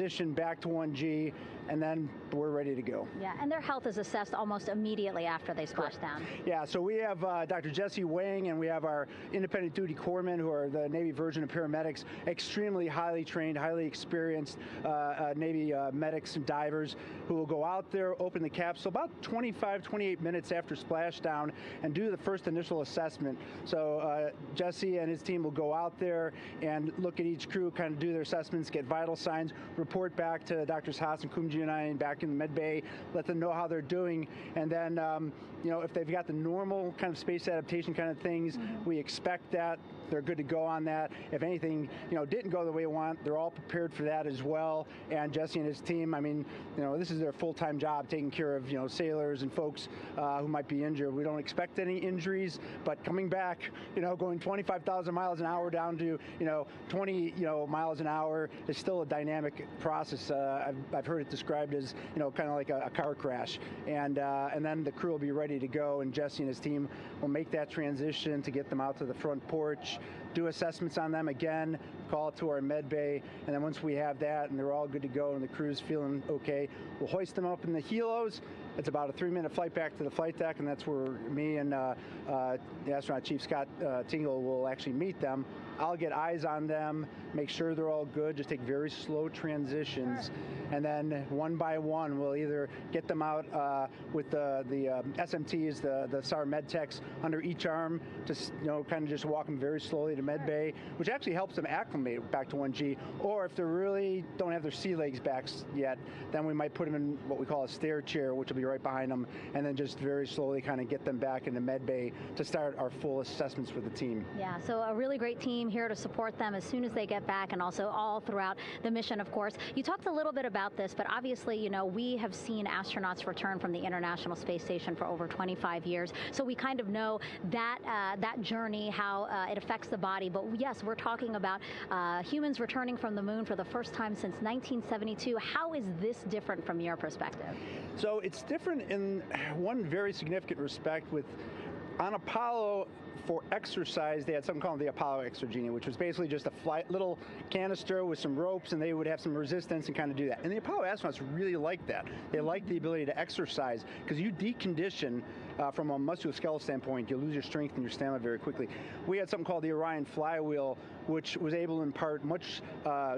transition back to 1G, and then we're ready to go. Yeah, and their health is assessed almost immediately after they splash down. Yeah, so we have Dr. Jesse Wang, and we have our independent duty corpsmen, who are the Navy version of paramedics, extremely highly trained, highly experienced Navy medics and divers who will go out there, open the capsule about 25, 28 minutes after splashdown and do the first initial assessment. So Jesse and his team will go out there and look at each crew, kind of do their assessments, get vital signs, report back to Drs. Haas and Kumji and I back in the med bay, let them know how they're doing, and then if they've got the normal kind of space adaptation kind of things, we expect that. They're good to go on that. If anything, didn't go the way we want, they're all prepared for that as well. And Jesse and his team, I mean, this is their full-time job, taking care of, sailors and folks who might be injured. We don't expect any injuries, but coming back, going 25,000 miles an hour down to, 20, miles an hour is still a dynamic process. I've heard it described as, kind of like a car crash. And then the crew will be ready to go, and Jesse and his team will make that transition to get them out to the front porch, do assessments on them again, call it to our med bay, and then once we have that and they're all good to go and the crew's feeling okay, we'll hoist them up in the helos. It's about a 3-minute flight back to the flight deck, and that's where me and the astronaut chief, Scott Tingle, will actually meet them. I'll get eyes on them, make sure they're all good, just take very slow transitions, and then one by one we'll either get them out with the SMTs, the SAR med techs under each arm, just kind of just walk them very slowly to med bay, which actually helps them acclimate back to 1G. Or if they really don't have their sea legs back yet, then we might put them in what we call a stair chair, which will be right behind them, and then just very slowly kind of get them back into med bay to start our full assessments with the team. Yeah, so a really great team here to support them as soon as they get back, and also all throughout the mission, of course. You talked a little bit about this, but obviously, we have seen astronauts return from the International Space Station for over 25 years, so we kind of know that that journey, how it affects the body. But yes, we're talking about humans returning from the moon for the first time since 1972. How is this different from your perspective? So it's different in one very significant respect. On Apollo, for exercise, they had something called the Apollo Exergenia, which was basically just a little canister with some ropes, and they would have some resistance and kind of do that. And the Apollo astronauts really liked that. They liked the ability to exercise, because you decondition from a musculoskeletal standpoint, you lose your strength and your stamina very quickly. We had something called the Orion flywheel, which was able to impart much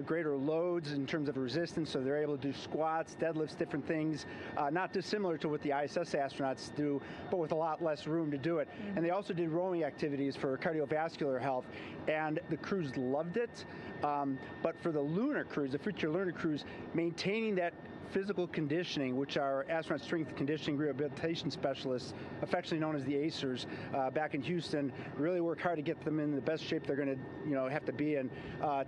greater loads in terms of resistance, so they're able to do squats, deadlifts, different things, not dissimilar to what the ISS astronauts do, but with a lot less room to do it. And they also did rowing activities for cardiovascular health, and the crews loved it. But for the lunar crews, the future lunar crews, maintaining that physical conditioning, which our astronaut strength conditioning rehabilitation specialists, affectionately known as the ACERs, back in Houston, really work hard to get them in the best shape they're going to, have to be in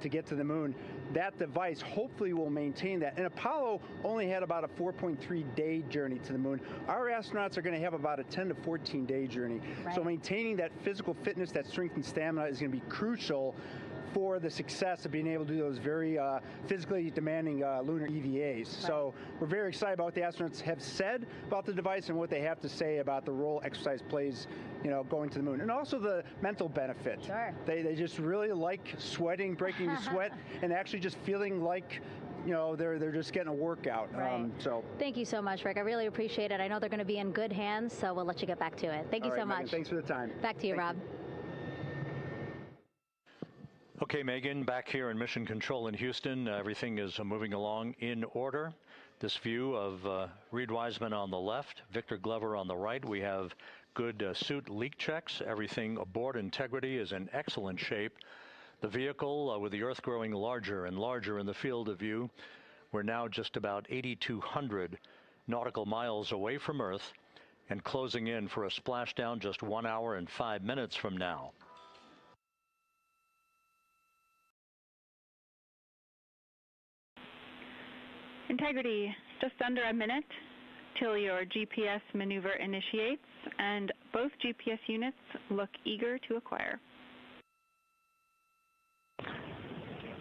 to get to the moon. That device hopefully will maintain that. And Apollo only had about a 4.3-day journey to the moon. Our astronauts are going to have about a 10 to 14-day journey. Right. So maintaining that physical fitness, that strength and stamina is going to be crucial for the success of being able to do those very physically demanding lunar EVAs. Right. So we're very excited about what the astronauts have said about the device and what they have to say about the role exercise plays, going to the moon. And also the mental benefit. Sure. They just really like sweating, breaking the sweat, and actually just feeling like they're just getting a workout. Right. Thank you so much, Rick. I really appreciate it. I know they're going to be in good hands, so we'll let you get back to it. Thank you so much. Megan, thanks for the time. Back to you, Rob. Okay, Megan, back here in Mission Control in Houston, everything is moving along in order. This view of Reed Wiseman on the left, Victor Glover on the right. We have good suit leak checks. Everything aboard integrity is in excellent shape. The vehicle, with the Earth growing larger and larger in the field of view, we're now just about 8,200 nautical miles away from Earth and closing in for a splashdown just 1 hour and 5 minutes from now. Integrity, just under a minute till your GPS maneuver initiates, and both GPS units look eager to acquire.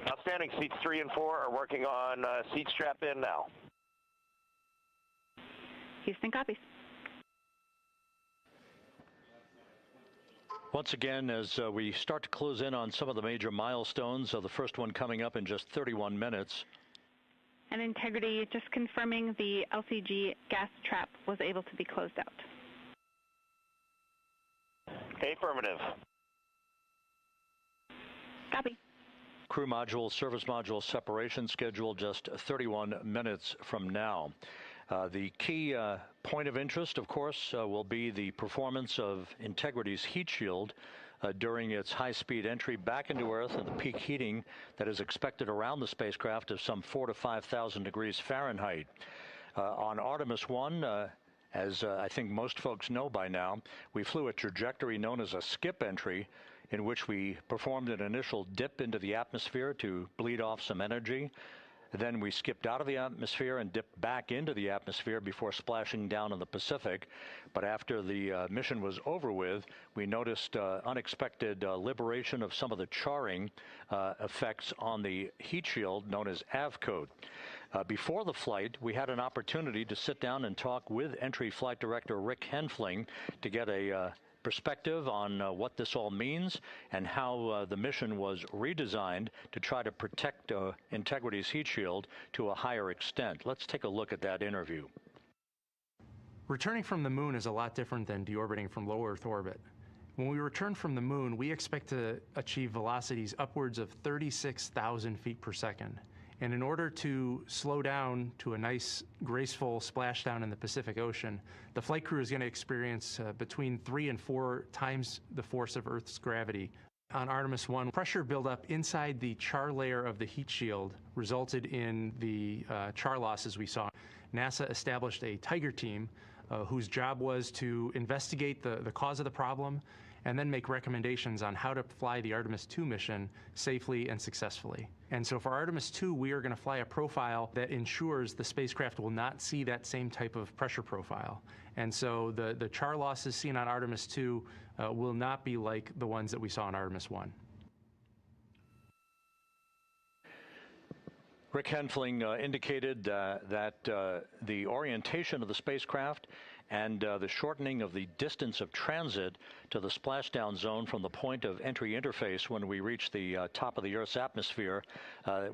Outstanding. Seats 3 and 4 are working on seat strap in now. Houston copies. Once again, as we start to close in on some of the major milestones, the first one coming up in just 31 minutes. And Integrity, just confirming the LCG gas trap was able to be closed out. Affirmative. Copy. Crew module, service module separation scheduled just 31 minutes from now. The key point of interest, of course, will be the performance of Integrity's heat shield during its high-speed entry back into Earth and the peak heating that is expected around the spacecraft of some 4,000 to 5,000 degrees Fahrenheit. On Artemis I, as I think most folks know by now, we flew a trajectory known as a skip entry, in which we performed an initial dip into the atmosphere to bleed off some energy. Then we skipped out of the atmosphere and dipped back into the atmosphere before splashing down in the Pacific. But after the mission was over with, we noticed unexpected liberation of some of the charring effects on the heat shield known as AVCOAT. Before the flight, we had an opportunity to sit down and talk with Entry Flight Director Rick Henfling to get a perspective on what this all means and how the mission was redesigned to try to protect Integrity's heat shield to a higher extent. Let's take a look at that interview. Returning from the moon is a lot different than deorbiting from low Earth orbit. When we return from the moon, we expect to achieve velocities upwards of 36,000 feet per second. And in order to slow down to a nice, graceful splashdown in the Pacific Ocean, the flight crew is going to experience between 3 and 4 times the force of Earth's gravity. On Artemis I, pressure buildup inside the char layer of the heat shield resulted in the char losses we saw. NASA established a Tiger team whose job was to investigate the cause of the problem and then make recommendations on how to fly the Artemis II mission safely and successfully. And so for Artemis II, we are going to fly a profile that ensures the spacecraft will not see that same type of pressure profile. And so the char losses seen on Artemis II will not be like the ones that we saw on Artemis I. Rick Henfling indicated that the orientation of the spacecraft and the shortening of the distance of transit to the splashdown zone from the point of entry interface when we reach the top of the Earth's atmosphere,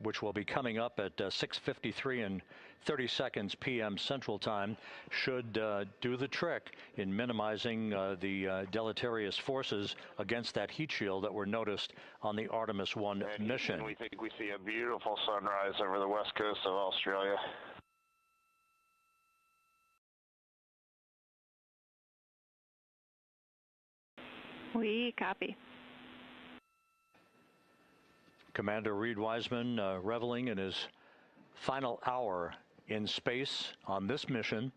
which will be coming up at 6:53 and 30 seconds p.m. Central Time, should do the trick in minimizing the deleterious forces against that heat shield that were noticed on the Artemis I mission. And we think we see a beautiful sunrise over the west coast of Australia. We copy. Commander Reed Wiseman reveling in his final hour in space on this mission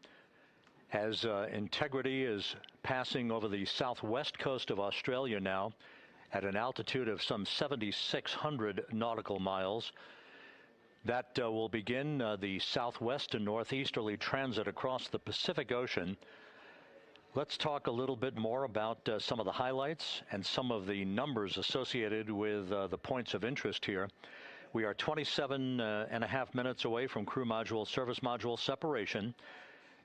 as Integrity is passing over the southwest coast of Australia now at an altitude of some 7,600 nautical miles. That will begin the southwest and northeasterly transit across the Pacific Ocean. Let's talk a little bit more about some of the highlights and some of the numbers associated with the points of interest here. We are 27 and a half minutes away from crew module, service module separation.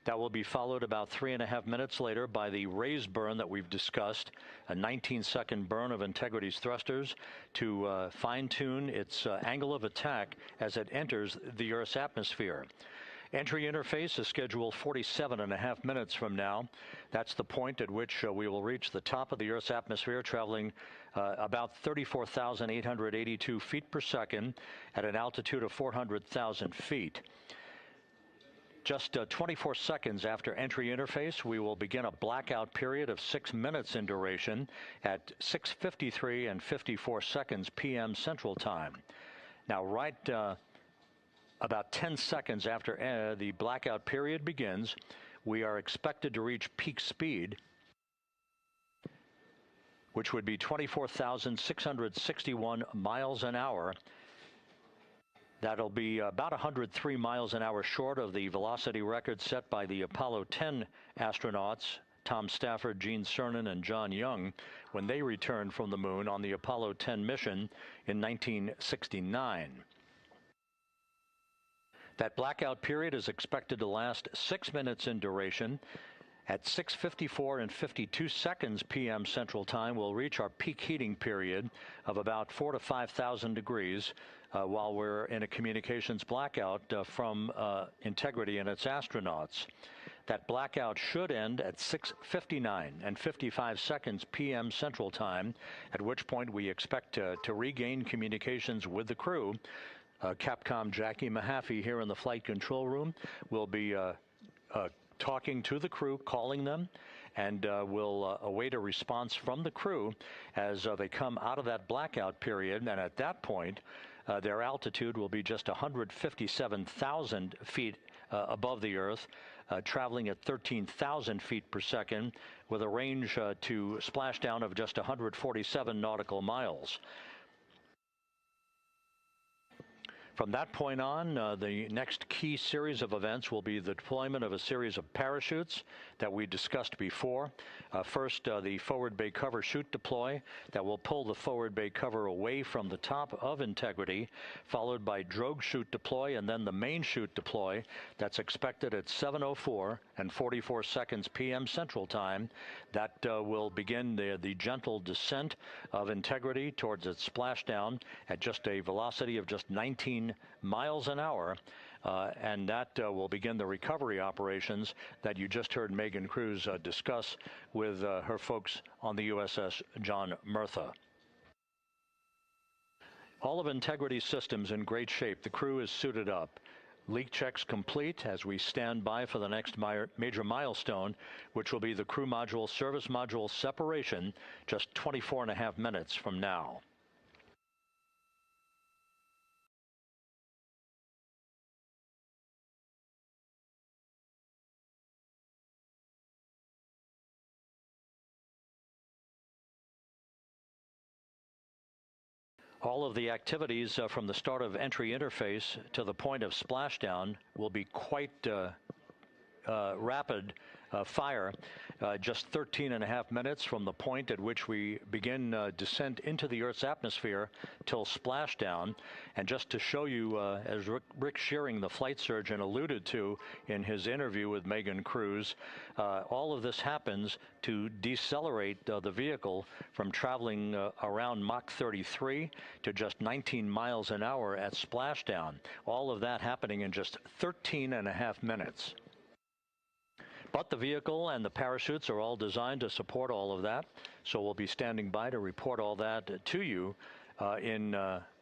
That will be followed about 3.5 minutes later by the raise burn that we've discussed, a 19-second burn of Integrity's thrusters to fine-tune its angle of attack as it enters the Earth's atmosphere. Entry interface is scheduled 47.5 minutes from now. That's the point at which we will reach the top of the Earth's atmosphere, traveling about 34,882 feet per second at an altitude of 400,000 feet. Just 24 seconds after entry interface, we will begin a blackout period of 6 minutes in duration at 6:53 and 54 seconds p.m. Central Time. Now, right about 10 seconds after the blackout period begins, we are expected to reach peak speed, which would be 24,661 miles an hour. That'll be about 103 miles an hour short of the velocity record set by the Apollo 10 astronauts, Tom Stafford, Gene Cernan, and John Young, when they returned from the moon on the Apollo 10 mission in 1969. That blackout period is expected to last 6 minutes in duration At 6:54 and 52 seconds p.m. Central Time, we'll reach our peak heating period of about 4,000 to 5,000 degrees while we're in a communications blackout from Integrity and its astronauts. That blackout should end at 6:59 and 55 seconds p.m. Central Time, at which point we expect to regain communications with the crew. Capcom Jackie Mahaffey here in the flight control room will be talking to the crew, calling them, and we'll await a response from the crew as they come out of that blackout period. And at that point, their altitude will be just 157,000 feet above the Earth, traveling at 13,000 feet per second, with a range to splashdown of just 147 nautical miles. From that point on, the next key series of events will be the deployment of a series of parachutes that we discussed before. First, the forward bay cover chute deploy that will pull the forward bay cover away from the top of Integrity, followed by drogue chute deploy, and then the main chute deploy that's expected at 7:04 and 44 seconds p.m. Central Time. That will begin the gentle descent of Integrity towards its splashdown at just a velocity of just 19 miles an hour, and that will begin the recovery operations that you just heard Megan Cruz discuss with her folks on the USS John Murtha. All of Integrity's systems in great shape. The crew is suited up. Leak checks complete as we stand by for the next major milestone, which will be the crew module service module separation just 24.5 minutes from now. All of the activities from the start of entry interface to the point of splashdown will be quite rapid fire, just 13.5 minutes from the point at which we begin descent into the Earth's atmosphere till splashdown. And just to show you, as Rick Shearing, the flight surgeon, alluded to in his interview with Megan Cruz, all of this happens to decelerate the vehicle from traveling around Mach 33 to just 19 miles an hour at splashdown. All of that happening in just 13.5 minutes. But the vehicle and the parachutes are all designed to support all of that, so we'll be standing by to report all that to you in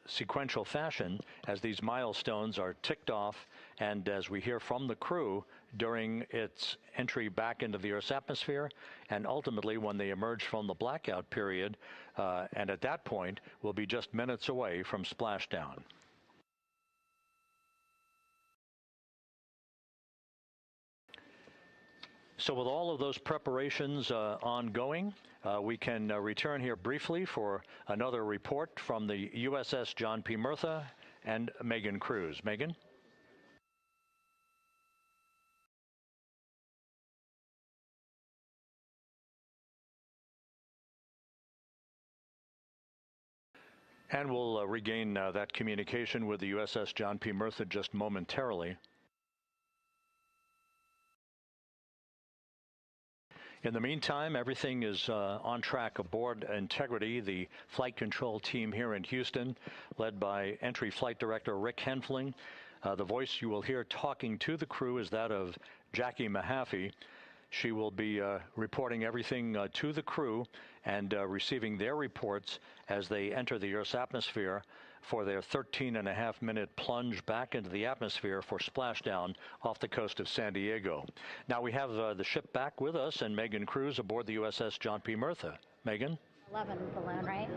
sequential fashion as these milestones are ticked off and as we hear from the crew during its entry back into the Earth's atmosphere, and ultimately when they emerge from the blackout period, and at that point we'll be just minutes away from splashdown. So with all of those preparations ongoing, we can return here briefly for another report from the USS John P. Murtha and Megan Cruz. Megan? And we'll regain that communication with the USS John P. Murtha just momentarily. In the meantime, everything is on track aboard Integrity, the flight control team here in Houston, led by Entry Flight Director Rick Henfling. The voice you will hear talking to the crew is that of Jackie Mahaffey. She will be reporting everything to the crew and receiving their reports as they enter the Earth's atmosphere for their 13.5-minute plunge back into the atmosphere for splashdown off the coast of San Diego. Now we have the ship back with us and Megan Cruz aboard the USS John P. Murtha. Megan? 11 balloon, right?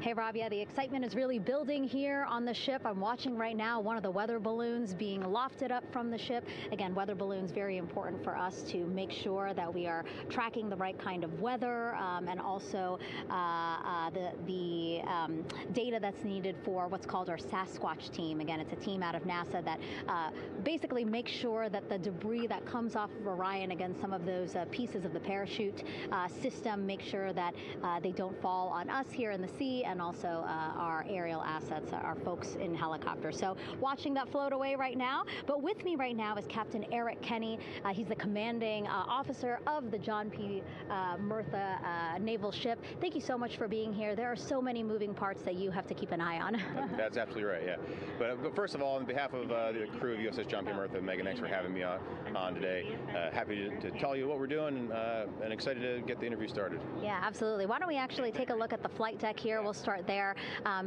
Hey, Rob, yeah, the excitement is really building here on the ship. I'm watching right now one of the weather balloons being lofted up from the ship. Again, weather balloons, very important for us to make sure that we are tracking the right kind of weather and also the the data that's needed for what's called our Sasquatch team. Again, it's a team out of NASA that basically makes sure that the debris that comes off of Orion, again, some of those pieces of the parachute system, make sure that they don't fall on us here in the sea, and also our aerial assets, our folks in helicopters. So watching that float away right now. But with me right now is Captain Eric Kenny. He's the commanding officer of the John P. Murtha naval ship. Thank you so much for being here. There are so many moving parts that you have to keep an eye on. That's absolutely right, yeah. But first of all, on behalf of the crew of USS John P. Murtha, Megan, thanks for having me on today. Happy to tell you what we're doing, and excited to get the interview started. Yeah, absolutely. Why don't we actually take a look at the flight deck here? We'll start there.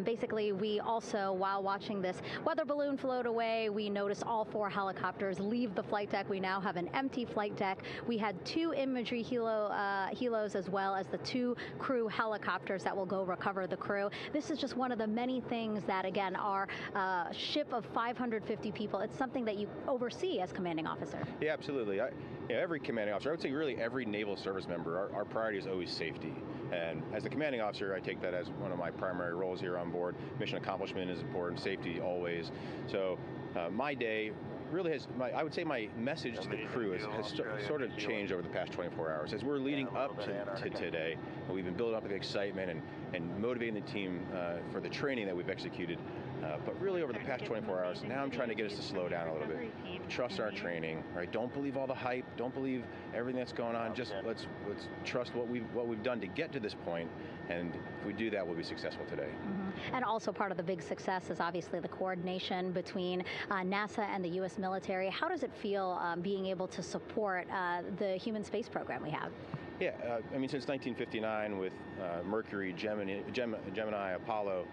Basically, we also, while watching this weather balloon float away, we noticed all 4 helicopters leave the flight deck. We now have an empty flight deck. We had 2 imagery helos, as well as the 2 crew helicopters that will go recover the crew. This is just one of the many things that, again, our ship of 550 people, it's something that you oversee as commanding officer. Yeah, absolutely. Every commanding officer, I would say really every naval service member, our priority is always safety. And as the commanding officer, I take that as one of my primary roles here on board. Mission accomplishment is important, safety always. So my day really has, I would say my message to the crew has sort of changed over the past 24 hours. As we're leading up to today, we've been building up the excitement and motivating the team for the training that we've executed. But really over the past 24 hours, now I'm trying to get us to slow down a little bit. Trust our training, right? Don't believe all the hype. Don't believe everything that's going on. Just let's trust what we've done to get to this point, and if we do that, we'll be successful today. Mm-hmm. And also part of the big success is obviously the coordination between NASA and the U.S. military. How does it feel being able to support the human space program we have? Yeah, I mean, since 1959 with Mercury, Gemini, Apollo,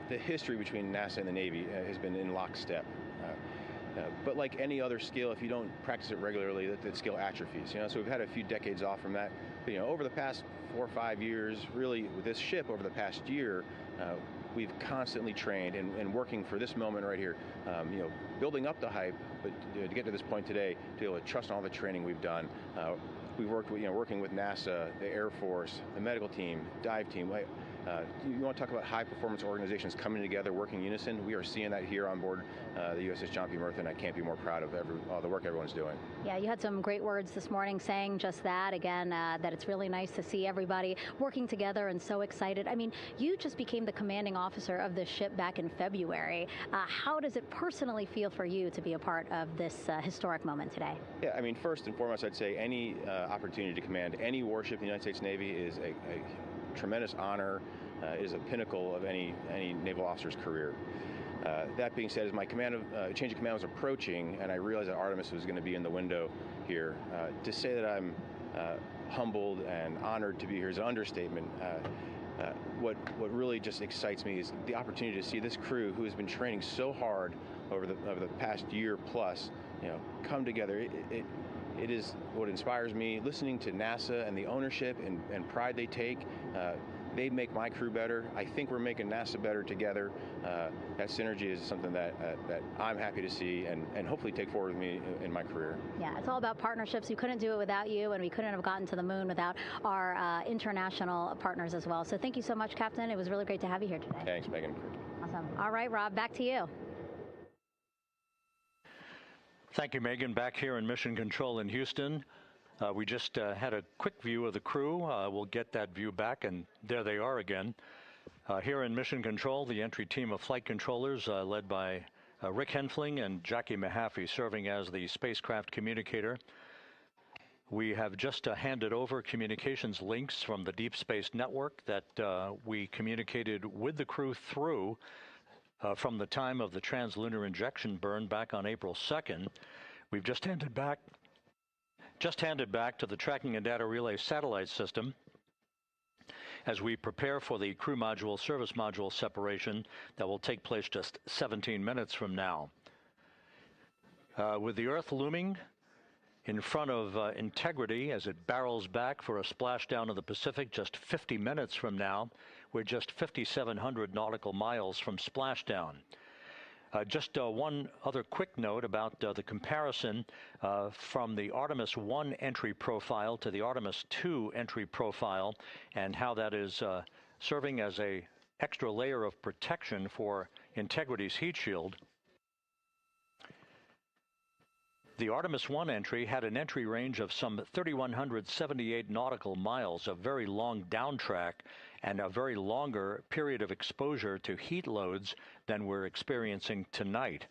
the history between NASA and the Navy has been in lockstep. But like any other skill, if you don't practice it regularly, that skill atrophies. So we've had a few decades off from that. But, over the past 4 or 5 years, really with this ship over the past year, we've constantly trained and working for this moment right here. Building up the hype, but to get to this point today, to be able to trust all the training we've done. We've worked with, working with NASA, the Air Force, the medical team, dive team. You want to talk about high-performance organizations coming together, working in unison? We are seeing that here on board the USS John P. Murtha, and I can't be more proud of the work everyone's doing. Yeah, you had some great words this morning saying just that, again, that it's really nice to see everybody working together and so excited. I mean, you just became the commanding officer of this ship back in February. How does it personally feel for you to be a part of this historic moment today? Yeah, I mean, first and foremost, I'd say any opportunity to command any warship in the United States Navy is a tremendous honor, is a pinnacle of any naval officer's career. That being said, as my change of command was approaching, and I realized that Artemis was going to be in the window here, to say that I'm humbled and honored to be here is an understatement. What really just excites me is the opportunity to see this crew, who has been training so hard over the past year plus, come together. It is what inspires me. Listening to NASA and the ownership and pride they take, they make my crew better. I think we're making NASA better together. That synergy is something that I'm happy to see and hopefully take forward with me in my career. Yeah, it's all about partnerships. We couldn't do it without you, and we couldn't have gotten to the moon without our international partners as well. So thank you so much, Captain. It was really great to have you here today. Thanks, Megan. Awesome. All right, Rob, back to you. Thank you, Megan. Back here in Mission Control in Houston. We just had a quick view of the crew. We'll get that view back, and there they are again. Here in Mission Control, the entry team of flight controllers led by Rick Henfling and Jackie Mahaffey serving as the spacecraft communicator. We have just handed over communications links from the Deep Space Network that we communicated with the crew through from the time of the translunar injection burn back on April 2nd. We've just handed back to the Tracking and Data Relay satellite system as we prepare for the crew module service module separation that will take place just 17 minutes from now. With the Earth looming in front of Integrity as it barrels back for a splashdown of the Pacific just 50 minutes from now, we're just 5,700 nautical miles from splashdown. Just one other quick note about the comparison from the Artemis I entry profile to the Artemis II entry profile and how that is serving as a extra layer of protection for Integrity's heat shield. The Artemis I entry had an entry range of some 3,178 nautical miles, a very long downtrack and a very longer period of exposure to heat loads than we're experiencing tonight.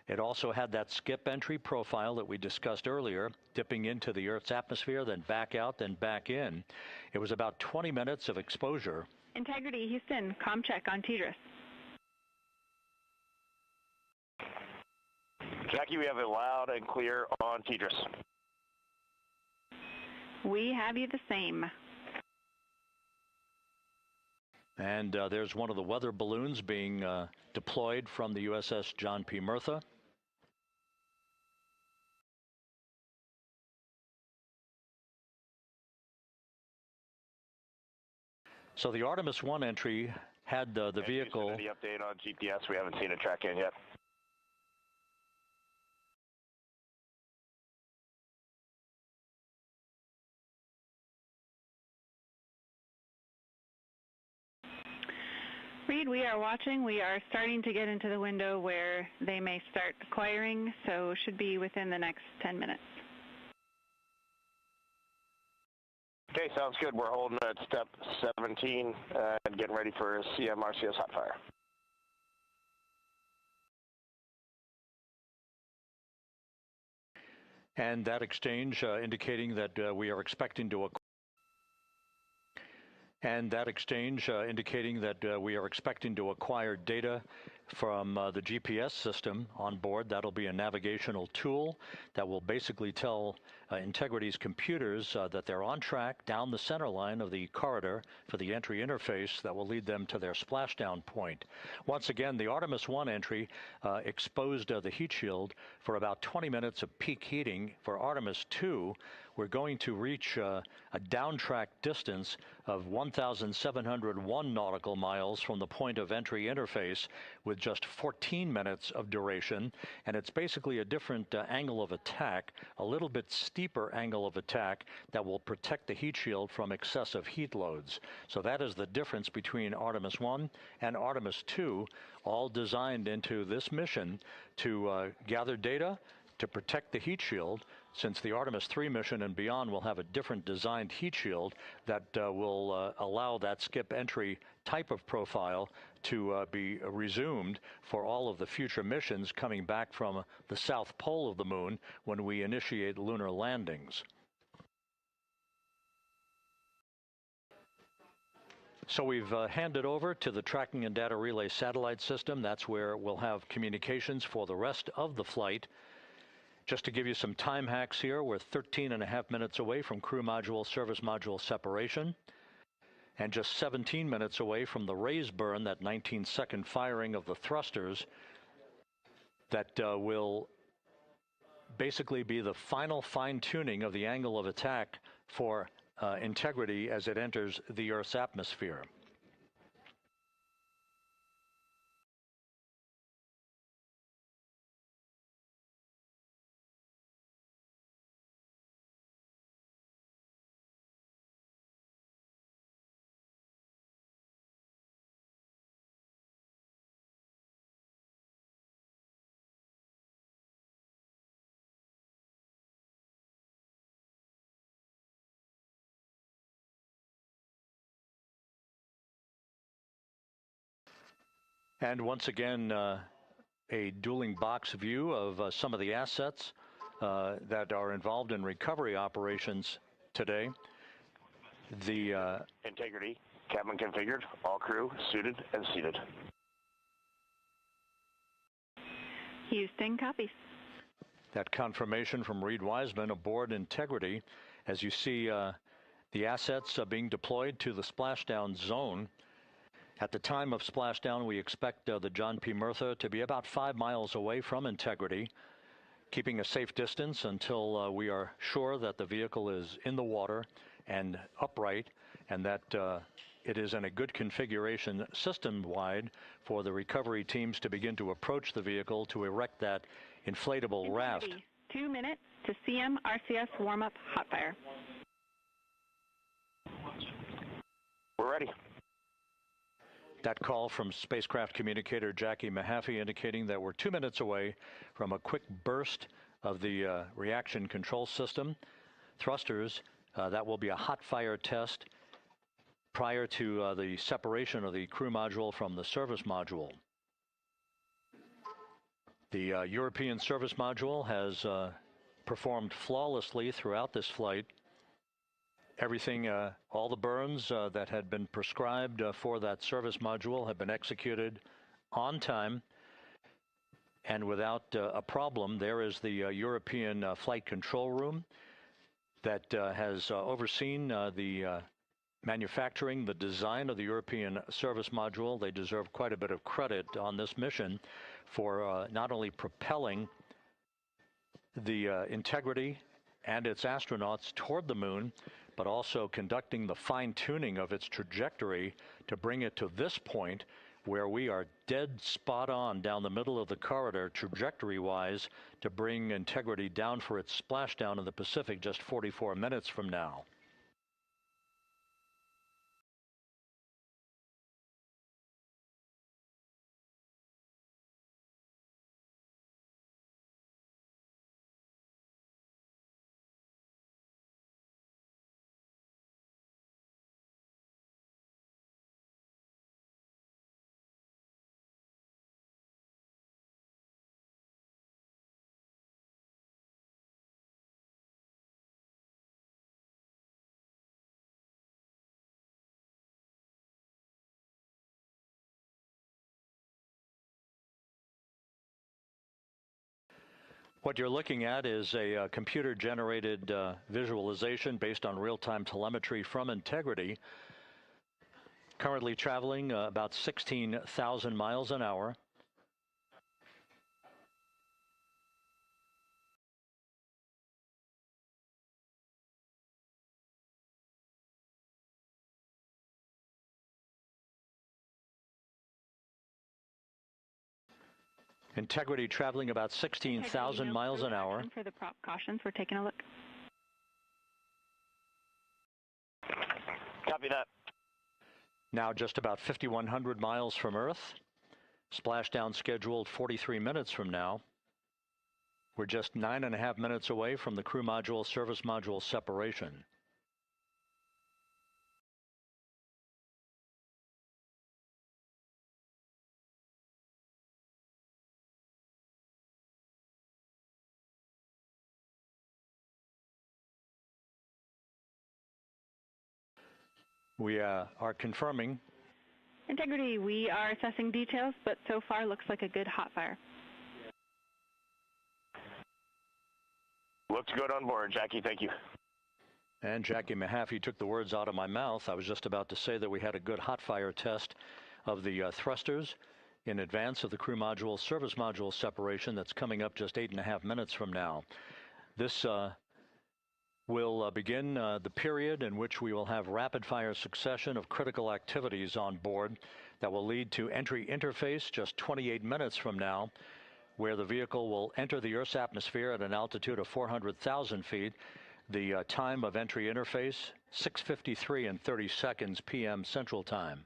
It also had that skip entry profile that we discussed earlier, dipping into the Earth's atmosphere, then back out, then back in. It was about 20 minutes of exposure. Integrity, Houston, comm check on TDRS. Jackie, we have it loud and clear on TDRS. We have you the same. And there's one of the weather balloons being deployed from the USS John P. Murtha. So the Artemis I entry had the vehicle. The update on GPS, we haven't seen it track in yet. Reed, we are watching. We are starting to get into the window where they may start acquiring, so should be within the next 10 minutes. Okay, sounds good. We're holding at step 17 and getting ready for CM-RCS hot fire. And that exchange indicating that we are expecting to acquire data from the GPS system on board. That'll be a navigational tool that will basically tell Integrity's computers that they're on track down the center line of the corridor for the entry interface that will lead them to their splashdown point. Once again, the Artemis I entry exposed the heat shield for about 20 minutes of peak heating. For Artemis II, we're going to reach a downtrack distance of 1,701 nautical miles from the point of entry interface with just 14 minutes of duration. And it's basically a different angle of attack, a little bit steeper angle of attack that will protect the heat shield from excessive heat loads. So that is the difference between Artemis I and Artemis II, all designed into this mission to gather data, to protect the heat shield, since the Artemis III mission and beyond will have a different designed heat shield that will allow that skip entry type of profile to be resumed for all of the future missions coming back from the south pole of the moon when we initiate lunar landings. So we've handed over to the Tracking and Data Relay Satellite System. That's where we'll have communications for the rest of the flight. Just to give you some time hacks here, we're 13.5 minutes away from crew module, service module separation, and just 17 minutes away from the raise burn, that 19-second firing of the thrusters that will basically be the final fine-tuning of the angle of attack for Integrity as it enters the Earth's atmosphere. And once again, a dueling box view of some of the assets that are involved in recovery operations today. The Integrity, cabin configured, all crew suited and seated. Houston copies. That confirmation from Reed Wiseman aboard Integrity, as you see the assets being deployed to the splashdown zone. At the time of splashdown, we expect the John P. Murtha to be about 5 miles away from Integrity, keeping a safe distance until we are sure that the vehicle is in the water and upright, and that it is in a good configuration system-wide for the recovery teams to begin to approach the vehicle to erect that inflatable raft. 2 minutes to CM-RCS warm-up hot fire. We're ready. That call from spacecraft communicator Jackie Mahaffey indicating that we're 2 minutes away from a quick burst of the reaction control system. Thrusters, that will be a hot fire test prior to the separation of the crew module from the service module. The European service module has performed flawlessly throughout this flight. Everything, all the burns that had been prescribed for that service module have been executed on time and without a problem. There is the European flight control room that has overseen the manufacturing, the design of the European service module. They deserve quite a bit of credit on this mission for not only propelling the Integrity and its astronauts toward the moon, but also conducting the fine-tuning of its trajectory to bring it to this point where we are dead spot on down the middle of the corridor trajectory-wise to bring Integrity down for its splashdown in the Pacific just 44 minutes from now. What you're looking at is a computer-generated visualization based on real-time telemetry from Integrity, currently traveling about 16,000 miles an hour. Integrity traveling about 16,000 miles an hour. For the prop cautions, we're taking a look. Copy that. Now just about 5,100 miles from Earth. Splashdown scheduled 43 minutes from now. We're just 9.5 minutes away from the crew module service module separation. We are confirming. Integrity, we are assessing details, but so far looks like a good hot fire. Looks good on board, Jackie. Thank you. And Jackie Mahaffey took the words out of my mouth. I was just about to say that we had a good hot fire test of the thrusters in advance of the crew module service module separation that's coming up just 8.5 minutes from now. This will begin the period in which we will have rapid-fire succession of critical activities on board that will lead to entry interface just 28 minutes from now, where the vehicle will enter the Earth's atmosphere at an altitude of 400,000 feet. The time of entry interface, 6:53 and 30 seconds p.m. Central Time.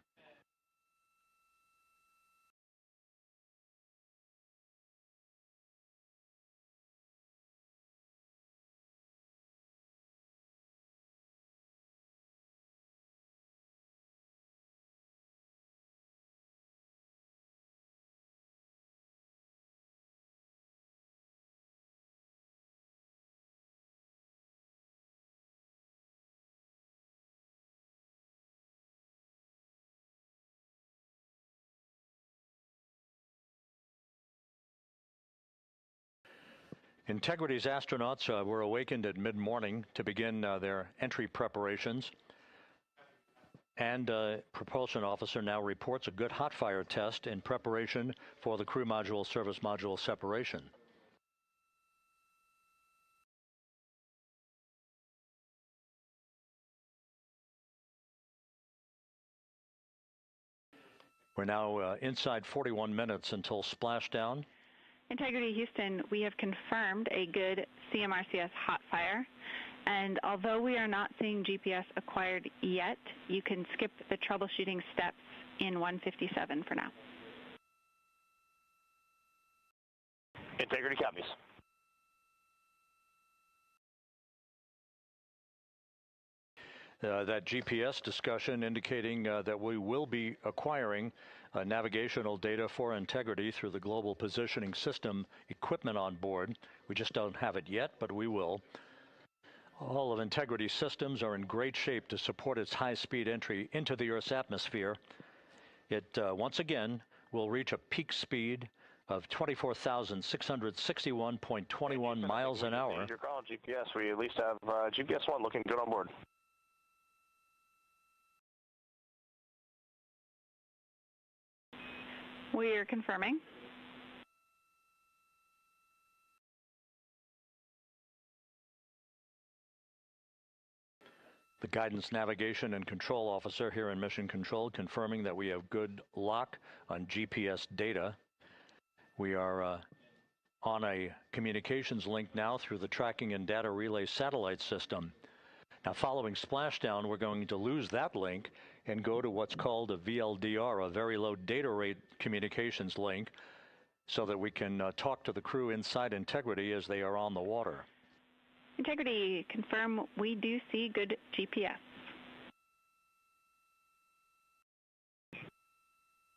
Integrity's astronauts were awakened at mid-morning to begin their entry preparations. And propulsion officer now reports a good hot fire test in preparation for the crew module service module separation. We're now inside 41 minutes until splashdown. Integrity Houston, we have confirmed a good CMRCS hot fire. And although we are not seeing GPS acquired yet, you can skip the troubleshooting steps in 157 for now. Integrity copies. That GPS discussion indicating that we will be acquiring navigational data for Integrity through the Global Positioning System equipment on board. We just don't have it yet, but we will. All of Integrity's systems are in great shape to support its high-speed entry into the Earth's atmosphere. It, once again, will reach a peak speed of 24,661.21 miles an hour. You're calling GPS. We at least have GPS 1 looking good on board. We are confirming. The Guidance, Navigation, and Control Officer here in Mission Control confirming that we have good lock on GPS data. We are on a communications link now through the Tracking and Data Relay satellite system. Now, following splashdown, we're going to lose that link and go to what's called a VLDR, a very low data rate communications link, so that we can talk to the crew inside Integrity as they are on the water. Integrity, confirm we do see good GPS.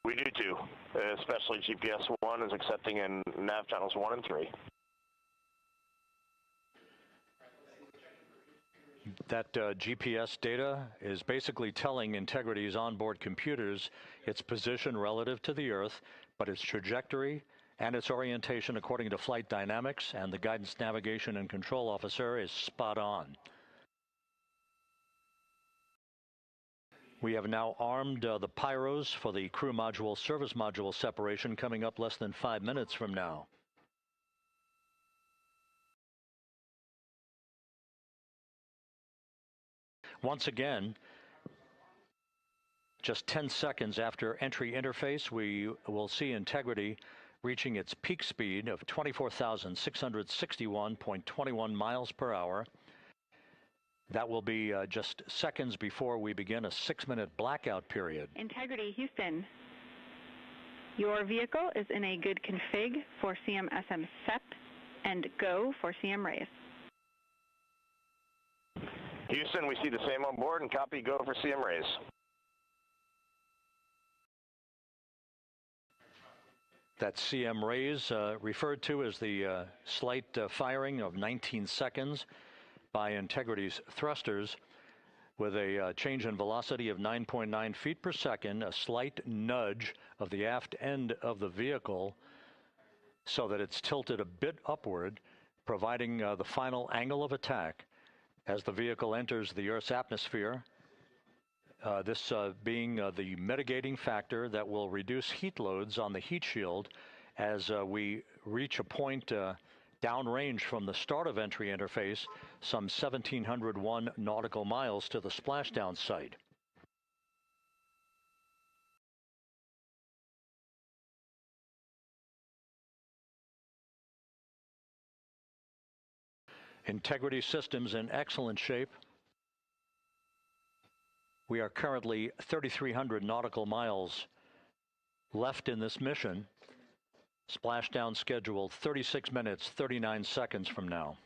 We do too, especially GPS 1 is accepting in nav channels 1 and 3. That GPS data is basically telling Integrity's onboard computers its position relative to the Earth, but its trajectory and its orientation according to flight dynamics and the Guidance, Navigation, and Control Officer is spot on. We have now armed the pyros for the crew module service module separation coming up less than 5 minutes from now. Once again, just 10 seconds after entry interface, we will see Integrity reaching its peak speed of 24,661.21 miles per hour. That will be just seconds before we begin a 6-minute blackout period. Integrity, Houston. Your vehicle is in a good config for CM-SM SEP and go for CM raise. Houston, we see the same on board and copy go for CM raise. That CM raise referred to as the slight firing of 19 seconds by Integrity's thrusters with a change in velocity of 9.9 feet per second, a slight nudge of the aft end of the vehicle so that it's tilted a bit upward, providing the final angle of attack as the vehicle enters the Earth's atmosphere. This being the mitigating factor that will reduce heat loads on the heat shield as we reach a point downrange from the start of entry interface, some 1,701 nautical miles to the splashdown site. Integrity systems in excellent shape. We are currently 3,300 nautical miles left in this mission. Splashdown scheduled 36 minutes, 39 seconds from now.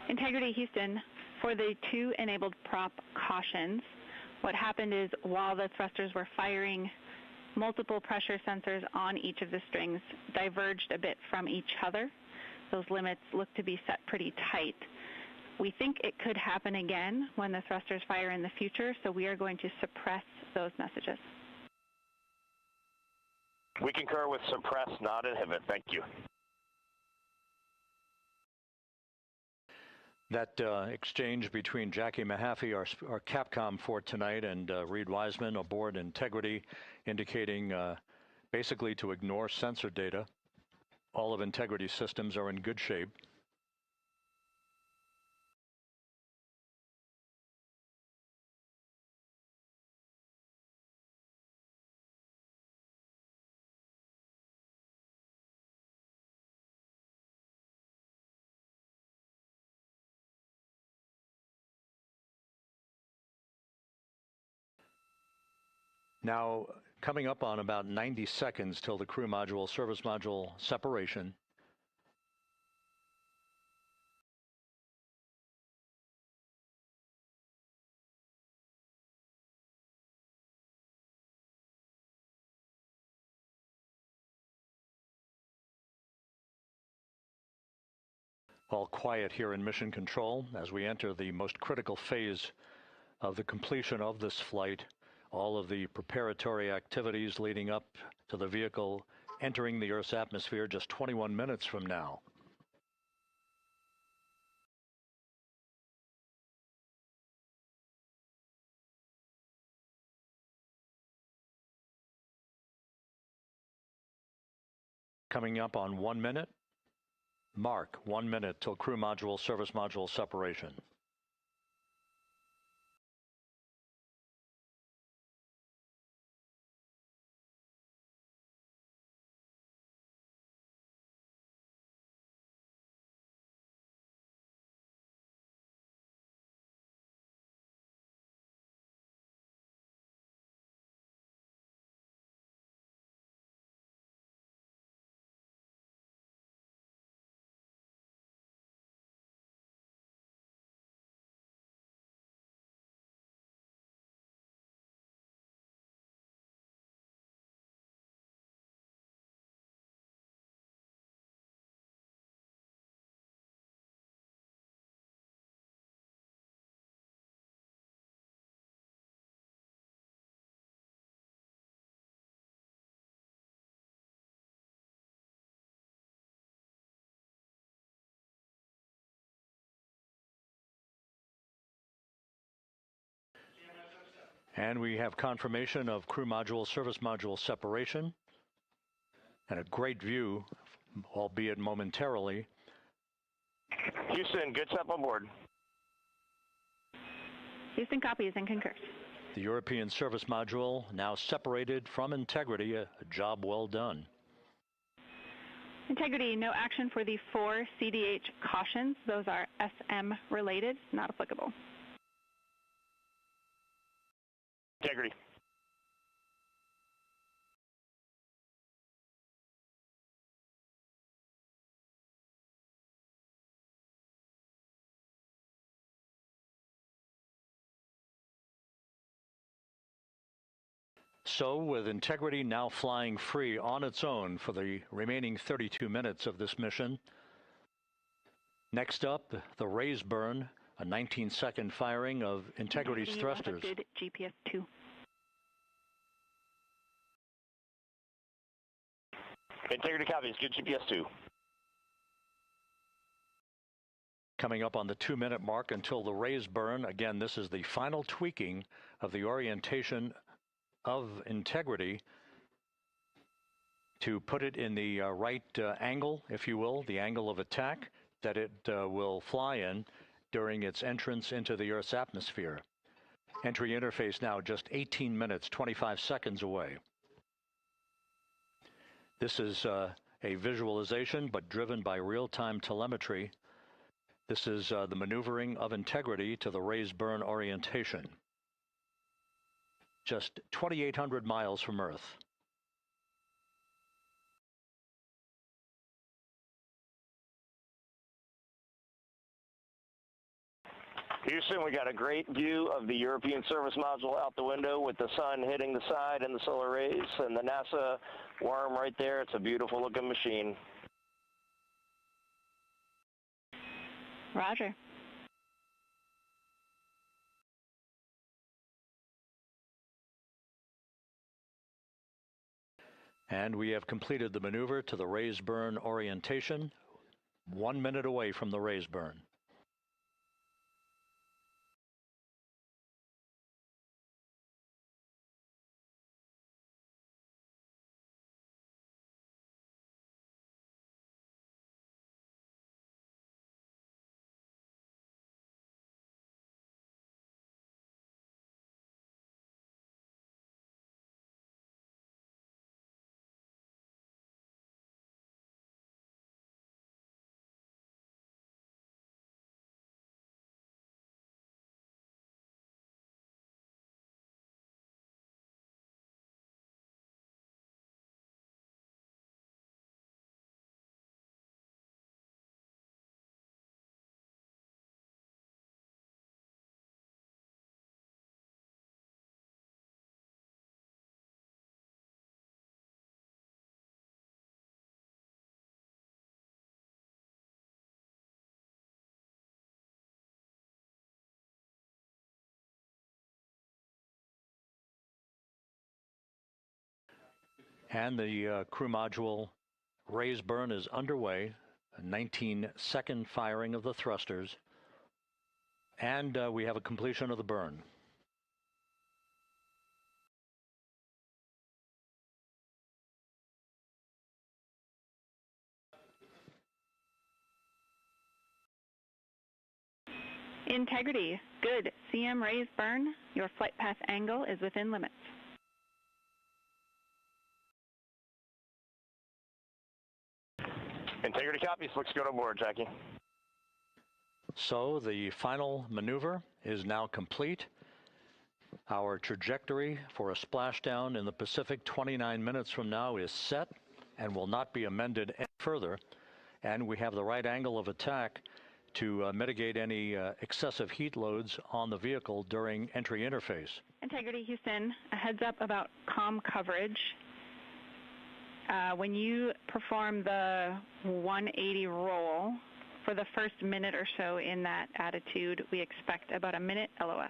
Integrity, Houston. For the 2 enabled prop cautions, what happened is while the thrusters were firing, multiple pressure sensors on each of the strings diverged a bit from each other. Those limits look to be set pretty tight. We think it could happen again when the thrusters fire in the future, so we are going to suppress those messages. We concur with suppress, not inhibit. Thank you. That exchange between Jackie Mahaffey, our Capcom for tonight, and Reed Wiseman aboard Integrity, indicating basically to ignore sensor data. All of Integrity's systems are in good shape. Now, coming up on about 90 seconds till the crew module, service module separation. All quiet here in Mission Control as we enter the most critical phase of the completion of this flight. All of the preparatory activities leading up to the vehicle entering the Earth's atmosphere just 21 minutes from now. Coming up on 1 minute. Mark 1 minute till crew module, service module separation. And we have confirmation of crew module, service module separation. And a great view, albeit momentarily. Houston, good step on board. Houston copies and concurs. The European service module now separated from Integrity, a job well done. Integrity, no action for the 4 CDH cautions. Those are SM related, not applicable. Integrity. So, with Integrity now flying free on its own for the remaining 32 minutes of this mission. Next up, the raise burn, a 19-second firing of Integrity's thrusters. GPS 2. Integrity copies, good GPS 2. Coming up on the 2-minute mark until the raise burn. Again, this is the final tweaking of the orientation of Integrity to put it in the right angle, if you will, the angle of attack that it will fly in during its entrance into the Earth's atmosphere. Entry interface now just 18 minutes, 25 seconds away. This is a visualization, but driven by real-time telemetry. This is the maneuvering of Integrity to the raise burn orientation. Just 2,800 miles from Earth. Houston, we got a great view of the European service module out the window with the sun hitting the side and the solar rays and the NASA worm right there. It's a beautiful looking machine. Roger. And we have completed the maneuver to the raise burn orientation, 1 minute away from the raise burn. And the crew module raise burn is underway, a 19-second firing of the thrusters, and we have a completion of the burn. Integrity, good. CM raise burn. Your flight path angle is within limits. Integrity copies. Looks good on board, Jackie. So the final maneuver is now complete. Our trajectory for a splashdown in the Pacific 29 minutes from now is set and will not be amended any further. And we have the right angle of attack to mitigate any excessive heat loads on the vehicle during entry interface. Integrity Houston, a heads up about comm coverage. When you perform the 180 roll, for the first minute or so in that attitude, we expect about a minute LOS.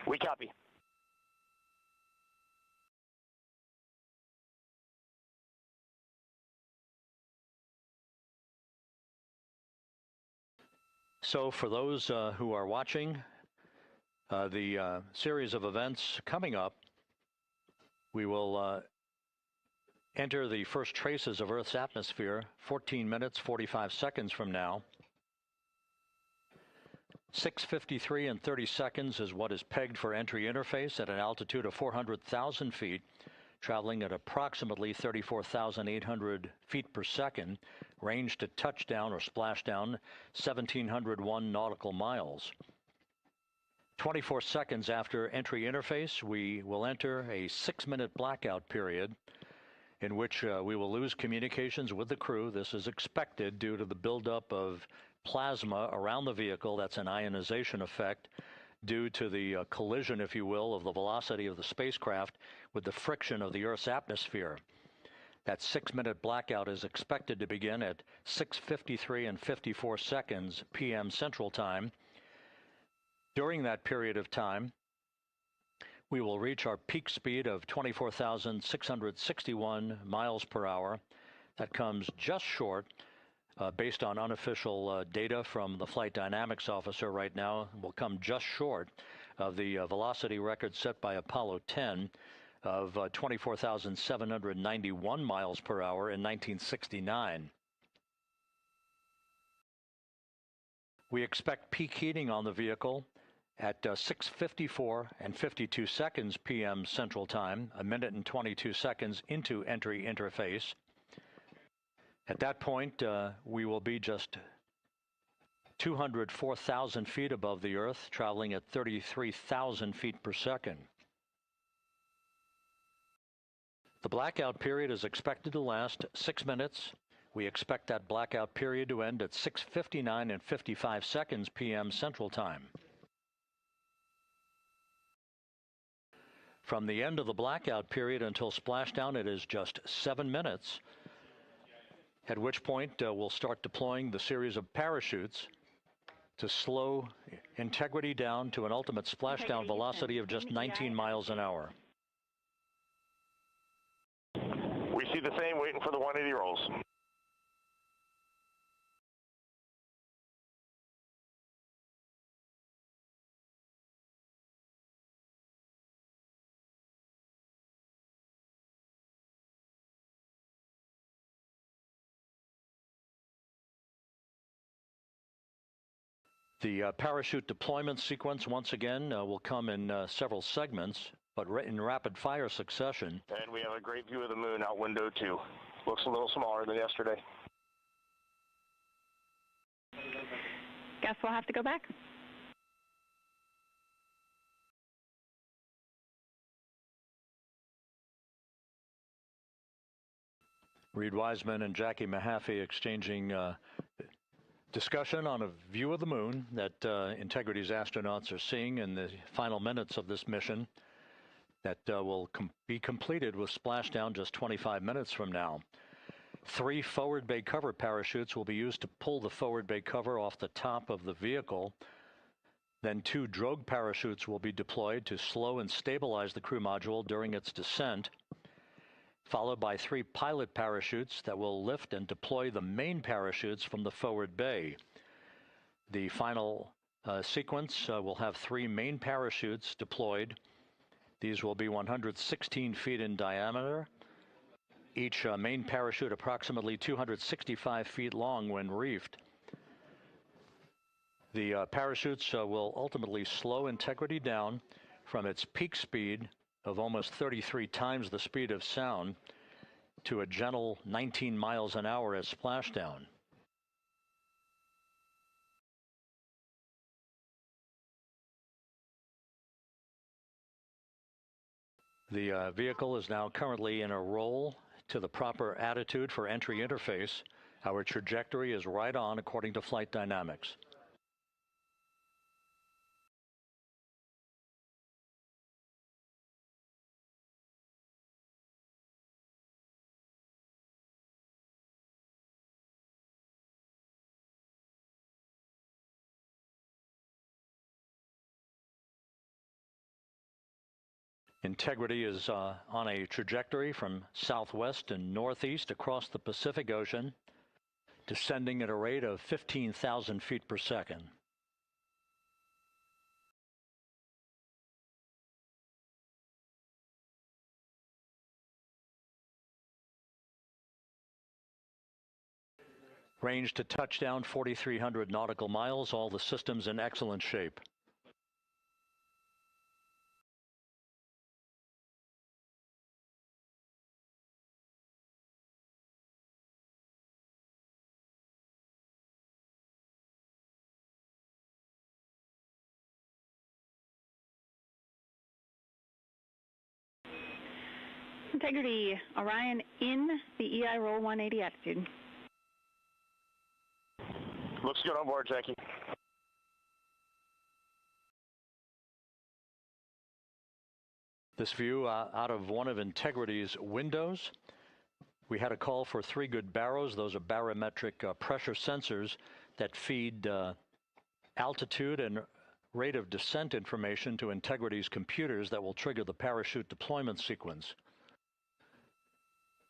We copy. So for those who are watching the series of events coming up, we will enter the first traces of Earth's atmosphere 14 minutes, 45 seconds from now. 6:53 and 30 seconds is what is pegged for entry interface at an altitude of 400,000 feet, traveling at approximately 34,800 feet per second, range to touchdown or splashdown 1,701 nautical miles. 24 seconds after entry interface, we will enter a 6-minute blackout period in which we will lose communications with the crew. This is expected due to the buildup of plasma around the vehicle. That's an ionization effect due to the collision, if you will, of the velocity of the spacecraft with the friction of the Earth's atmosphere. That 6-minute blackout is expected to begin at 6:53 and 54 seconds p.m. Central Time. During that period of time, we will reach our peak speed of 24,661 miles per hour. That comes just short, based on unofficial data from the flight dynamics officer right now, will come just short of the velocity record set by Apollo 10 of 24,791 miles per hour in 1969. We expect peak heating on the vehicle at 6:54 and 52 seconds p.m. Central Time, a minute and 22 seconds into entry interface. At that point, we will be just 204,000 feet above the Earth, traveling at 33,000 feet per second. The blackout period is expected to last 6 minutes. We expect that blackout period to end at 6:59 and 55 seconds p.m. Central Time. From the end of the blackout period until splashdown, it is just 7 minutes, at which point we'll start deploying the series of parachutes to slow integrity down to an ultimate splashdown velocity of just 19 miles an hour. We see the same, waiting for the 180 rolls. The parachute deployment sequence, once again, will come in several segments, but in rapid fire succession. And we have a great view of the moon out window 2. Looks a little smaller than yesterday. Guess we'll have to go back. Reed Wiseman and Jackie Mahaffey exchanging discussion on a view of the moon that Integrity's astronauts are seeing in the final minutes of this mission that will be completed with splashdown just 25 minutes from now. 3 forward bay cover parachutes will be used to pull the forward bay cover off the top of the vehicle. Then 2 drogue parachutes will be deployed to slow and stabilize the crew module during its descent, followed by 3 pilot parachutes that will lift and deploy the main parachutes from the forward bay. The final sequence will have 3 main parachutes deployed. These will be 116 feet in diameter, each main parachute approximately 265 feet long when reefed. The parachutes will ultimately slow Integrity down from its peak speed of almost 33 times the speed of sound to a gentle 19 miles an hour at splashdown. The vehicle is now currently in a roll to the proper attitude for entry interface. Our trajectory is right on according to flight dynamics. Integrity is on a trajectory from southwest and northeast across the Pacific Ocean, descending at a rate of 15,000 feet per second. Range to touchdown 4,300 nautical miles, all the systems in excellent shape. Integrity, Orion in the EI roll 180 attitude. Looks good on board, Jackie. This view out of one of Integrity's windows. We had a call for 3 good baros. Those are barometric pressure sensors that feed altitude and rate of descent information to Integrity's computers that will trigger the parachute deployment sequence.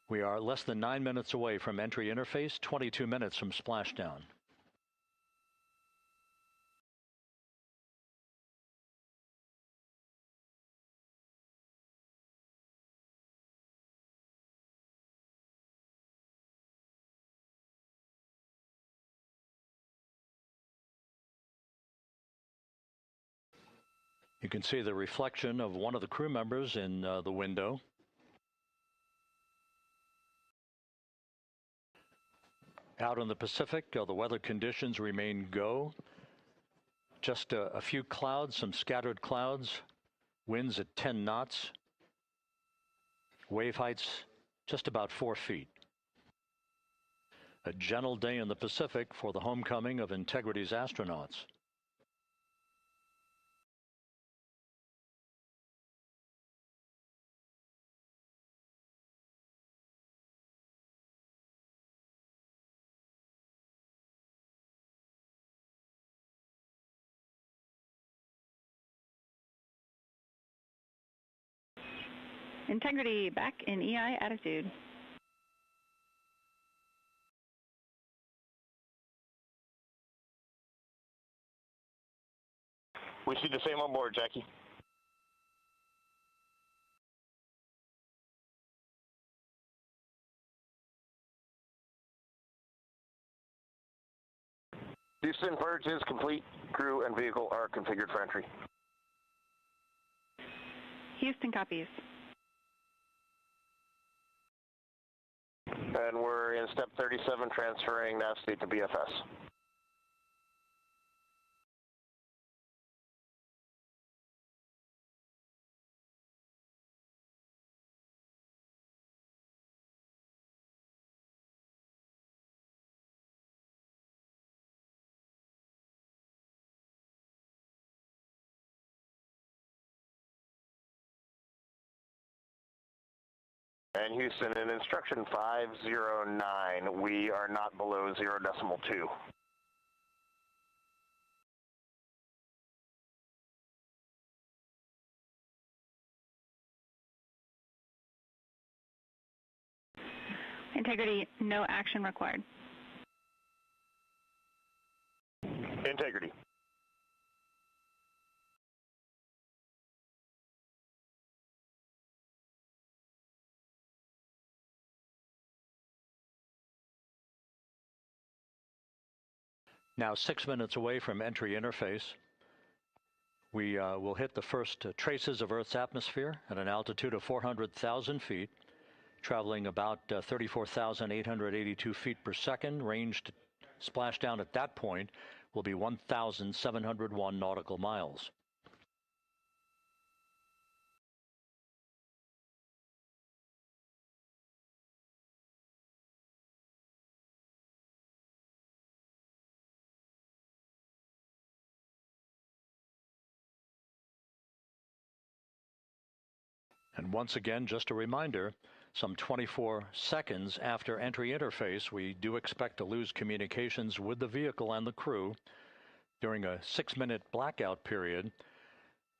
We are less than 9 minutes away from entry interface, 22 minutes from splashdown. You can see the reflection of one of the crew members in the window. Out in the Pacific, the weather conditions remain go. Just a few clouds, some scattered clouds, winds at 10 knots, wave heights just about 4 feet. A gentle day in the Pacific for the homecoming of Integrity's astronauts. Integrity back in EI attitude. We see the same on board, Jackie. Houston, purge is complete. Crew and vehicle are configured for entry. Houston copies. And we're in step 37, transferring nav state to BFS. And Houston, in instruction 509, we are not below 0.2. Integrity, no action required. Integrity. Now 6 minutes away from entry interface. We will hit the first traces of Earth's atmosphere at an altitude of 400,000 feet, traveling about 34,882 feet per second. Range to splashdown at that point will be 1,701 nautical miles. And once again, just a reminder, some 24 seconds after entry interface, we do expect to lose communications with the vehicle and the crew during a 6-minute blackout period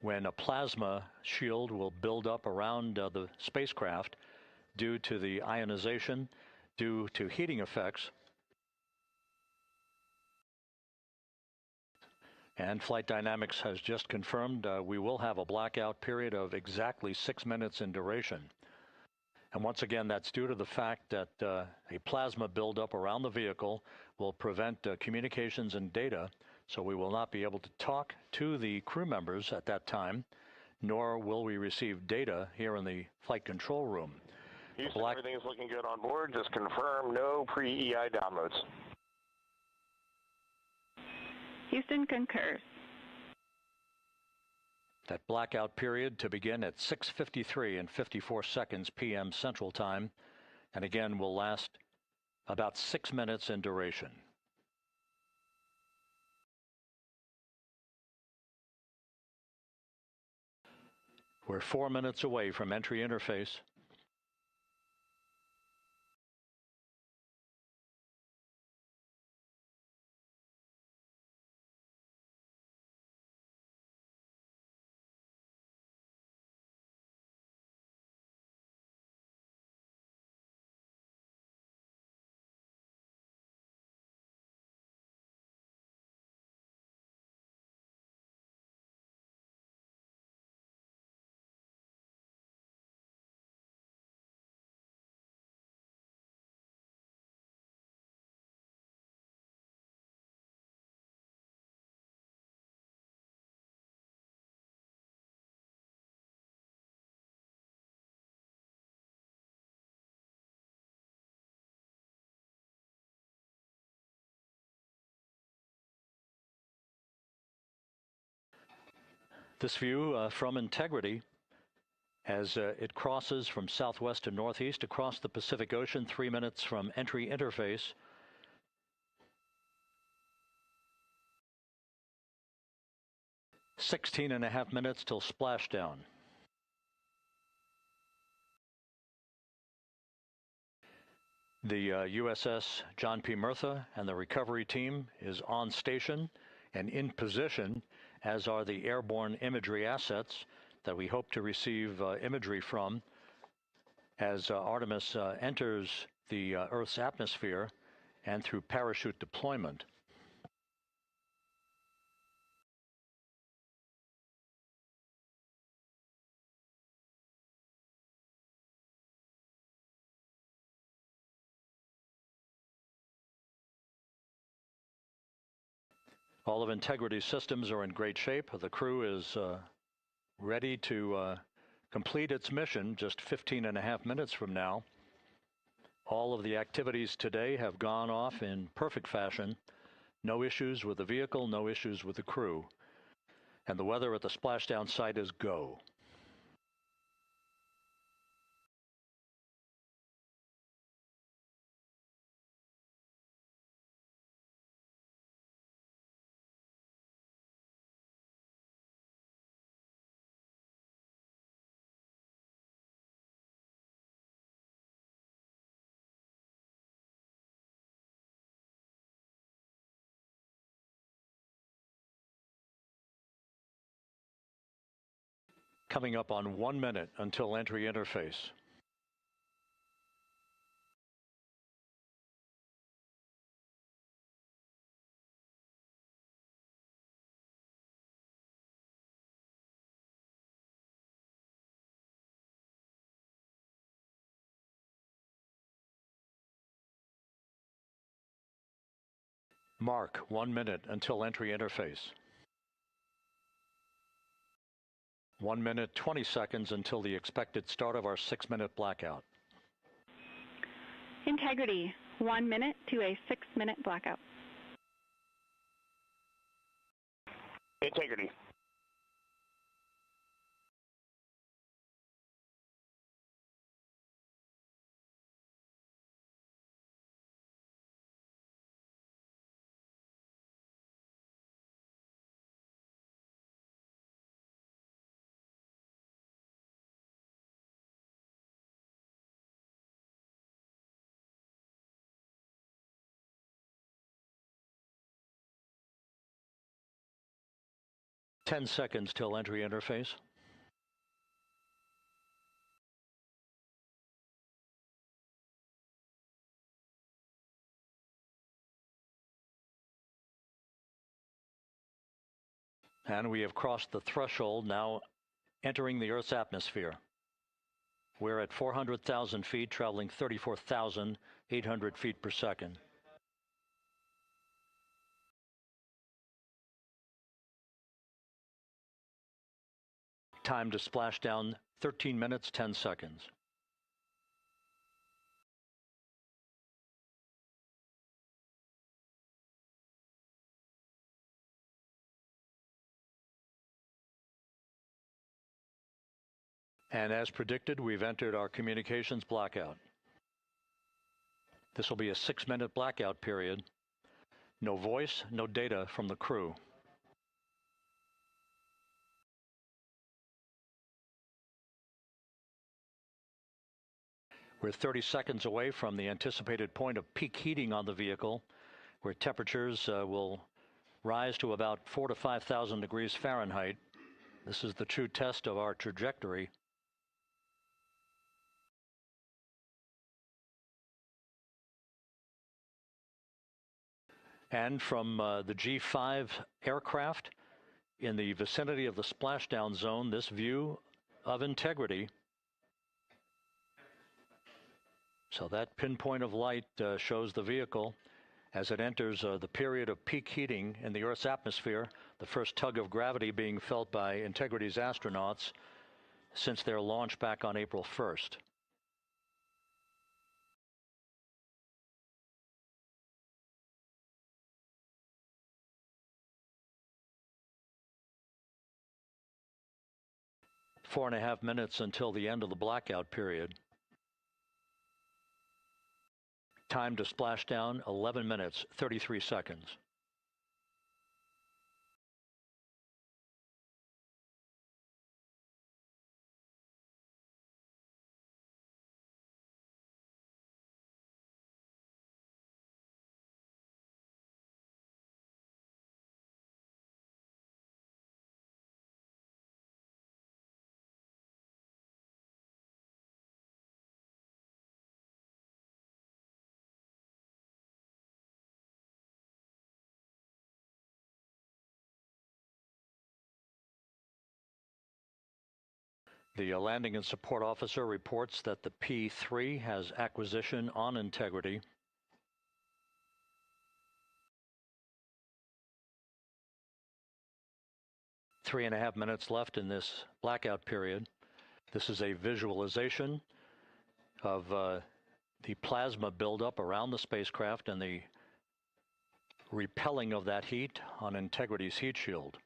when a plasma shield will build up around the spacecraft due to the ionization, due to heating effects. And Flight Dynamics has just confirmed we will have a blackout period of exactly 6 minutes in duration. And once again, that's due to the fact that a plasma buildup around the vehicle will prevent communications and data, so we will not be able to talk to the crew members at that time, nor will we receive data here in the flight control room. Houston, everything is looking good on board. Just confirm no pre-EI downloads. Houston concurs. That blackout period to begin at 6:53 and 54 seconds p.m. Central Time, and again will last about 6 minutes in duration. We're 4 minutes away from entry interface. This view from Integrity as it crosses from southwest to northeast across the Pacific Ocean, 3 minutes from entry interface. "16.5 minutes till splashdown." The USS John P. Murtha and the recovery team is on station and in position, as are the airborne imagery assets that we hope to receive imagery from as Artemis enters the Earth's atmosphere and through parachute deployment. All of Integrity's systems are in great shape. The crew is ready to complete its mission just 15.5 minutes from now. All of the activities today have gone off in perfect fashion. No issues with the vehicle, no issues with the crew. And the weather at the splashdown site is go. Coming up on 1 minute until entry interface. Mark, 1 minute until entry interface. 1 minute, 20 seconds until the expected start of our 6-minute blackout. Integrity, 1 minute to a 6-minute blackout. Integrity. Ten seconds till entry interface. And we have crossed the threshold, now entering the Earth's atmosphere. We're at 400,000 feet, traveling 34,800 feet per second. Time to splash down, 13 minutes, 10 seconds. And as predicted, we've entered our communications blackout. This will be a 6-minute blackout period. No voice, no data from the crew. We're 30 seconds away from the anticipated point of peak heating on the vehicle, where temperatures will rise to about 4,000 to 5,000 degrees Fahrenheit. This is the true test of our trajectory. And from the G5 aircraft in the vicinity of the splashdown zone, this view of integrity. So that pinpoint of light shows the vehicle as it enters the period of peak heating in the Earth's atmosphere, the first tug of gravity being felt by Integrity's astronauts since their launch back on April 1st. Four and a half minutes until the end of the blackout period. Time to splash down, 11 minutes, 33 seconds. The landing and support officer reports that the P3 has acquisition on Integrity. Three and a half minutes left in this blackout period. This is a visualization of the plasma buildup around the spacecraft and the repelling of that heat on Integrity's heat shield.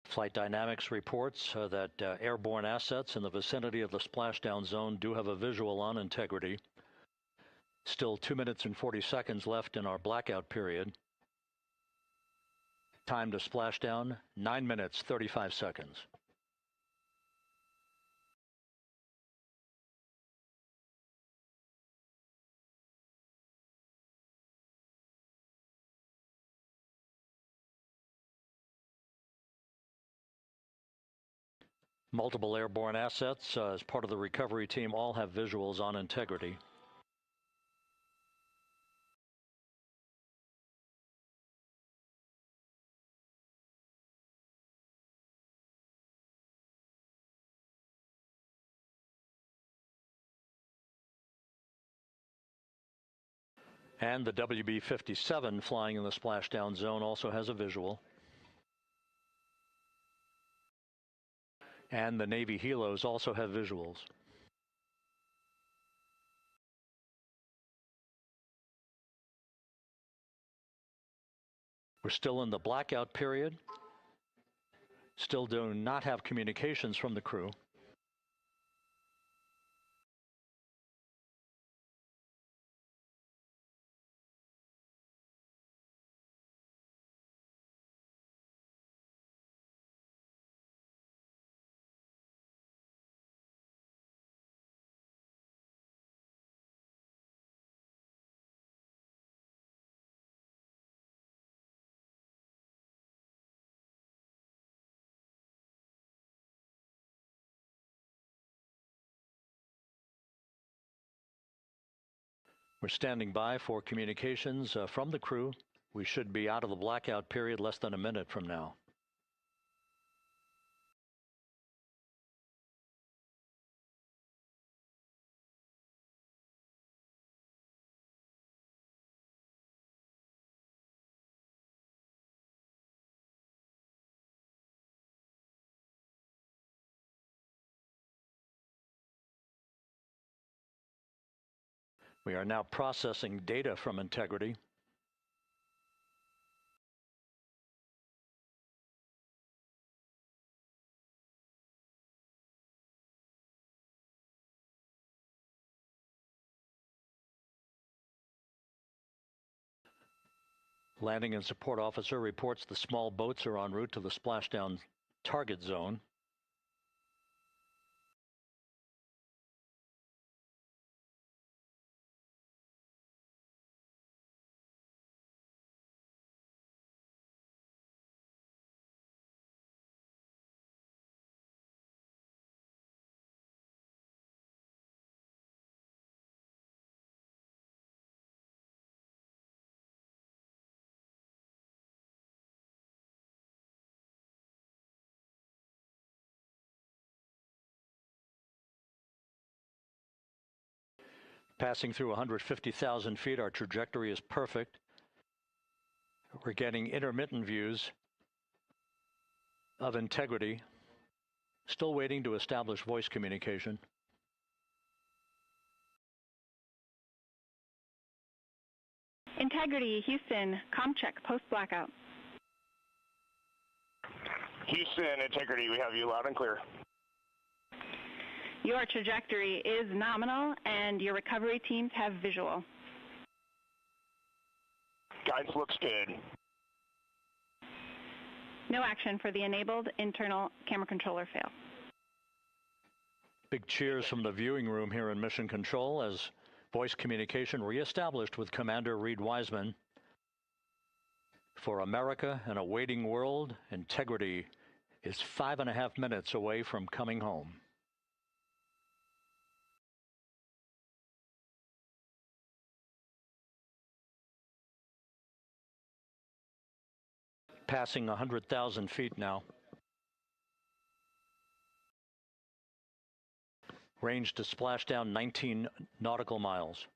Flight Dynamics reports that airborne assets in the vicinity of the splashdown zone do have a visual on Integrity. Still 2 minutes and 40 seconds left in our blackout period. Time to splashdown, 9 minutes, 35 seconds. Multiple airborne assets as part of the recovery team all have visuals on integrity. And the WB-57 flying in the splashdown zone also has a visual. And the Navy helos also have visuals. We're still in the blackout period. Still do not have communications from the crew. We're standing by for communications from the crew. We should be out of the blackout period less than a minute from now. We are now processing data from integrity. Landing and support officer reports the small boats are en route to the splashdown target zone. Passing through 150,000 feet, our trajectory is perfect. We're getting intermittent views of integrity. Still waiting to establish voice communication. Integrity, Houston, comm check, post-blackout. Houston, Integrity, we have you loud and clear. Your trajectory is nominal, and your recovery teams have visual. Guidance looks good. No action for the enabled internal camera controller fail. Big cheers from the viewing room here in Mission Control as voice communication reestablished with Commander Reed Wiseman. For America and a waiting world, Integrity is 5.5 minutes away from coming home. Passing 100,000 feet now. Range to splashdown 19 nautical miles.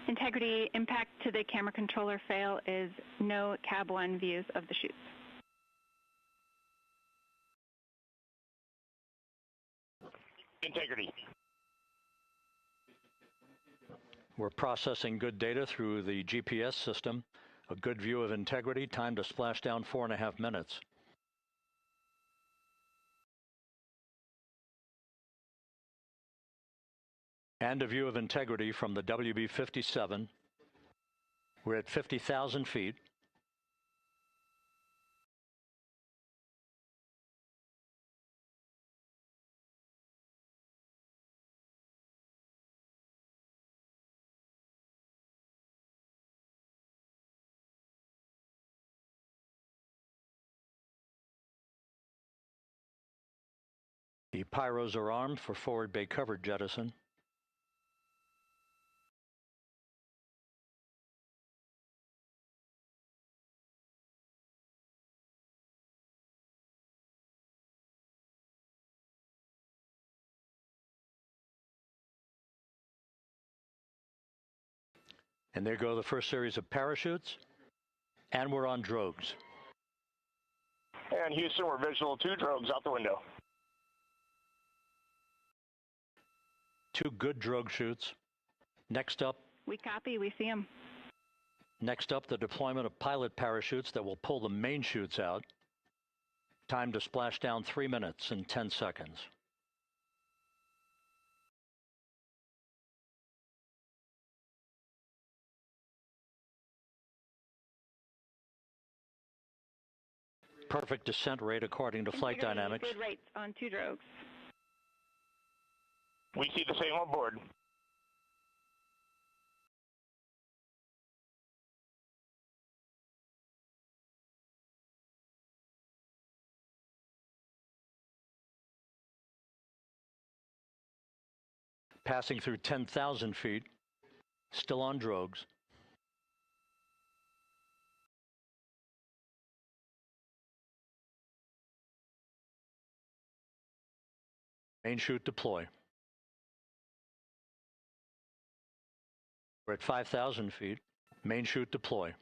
Integrity impact to the camera controller fail is no Cab 1 views of the chutes. Integrity. We're processing good data through the GPS system. A good view of Integrity, time to splashdown 4.5 minutes. And a view of integrity from the WB-57. We're at 50,000 feet. The pyros are armed for forward bay covered jettison. And there go the first series of parachutes. And we're on drogues. And Houston, we're visual 2 drogues out the window. 2 good drogue shoots. Next up. We copy, we see them. Next up, the deployment of pilot parachutes that will pull the main chutes out. Time to splash down 3 minutes and 10 seconds. Perfect descent rate according to flight dynamics. Good rates on 2 drogues. We see the same on board. Passing through 10,000 feet, still on drogues. Main chute deploy. We're at 5,000 feet. Main chute deploy.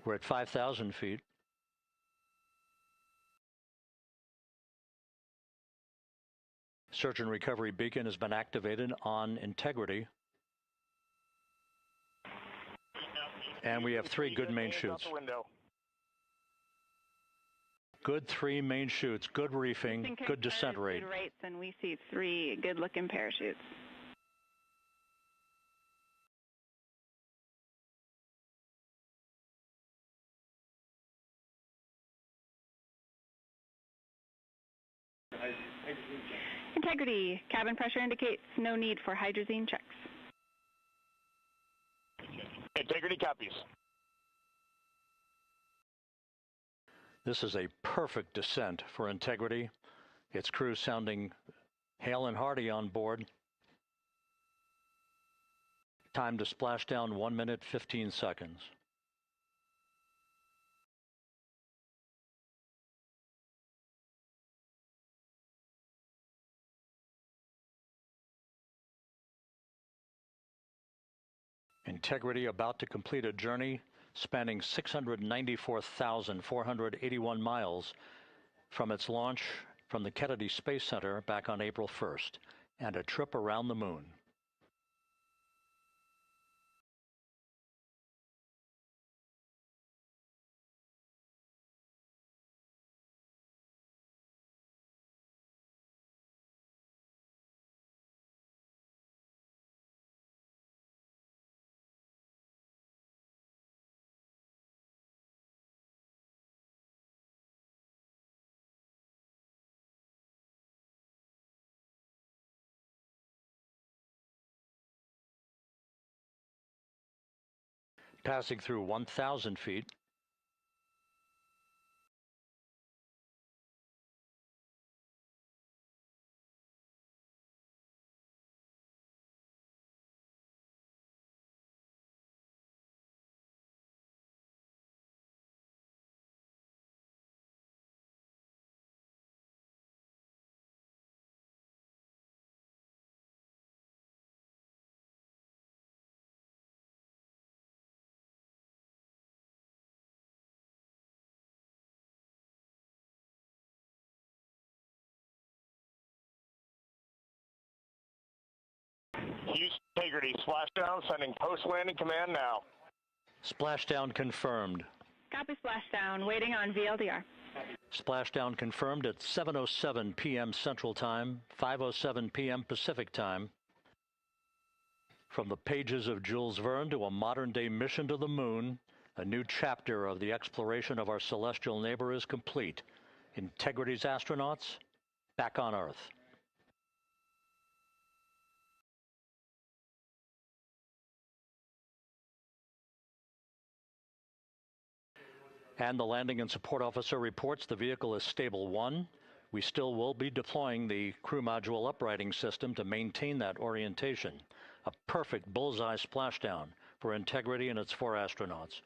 We're at 5,000 feet. Search and recovery beacon has been activated on integrity. And we have 3 good main chutes. Good 3 main chutes, good reefing, good descent rate. Good rates, and we see 3 good-looking parachutes. Integrity. Cabin pressure indicates no need for hydrazine checks. Integrity copies. This is a perfect descent for integrity. Its crew sounding hale and hearty on board. Time to splash down 1 minute, 15 seconds. Integrity about to complete a journey spanning 694,481 miles from its launch from the Kennedy Space Center back on April 1st, and a trip around the moon. Passing through 1,000 feet. Houston Integrity, splashdown, sending post-landing command now. Splashdown confirmed. Copy splashdown, waiting on VLDR. Splashdown confirmed at 7:07 p.m. Central Time, 5:07 p.m. Pacific Time. From the pages of Jules Verne to a modern-day mission to the moon, a new chapter of the exploration of our celestial neighbor is complete. Integrity's astronauts back on Earth. And the landing and support officer reports the vehicle is stable 1. We still will be deploying the crew module uprighting system to maintain that orientation. A perfect bullseye splashdown for Integrity and its 4 astronauts.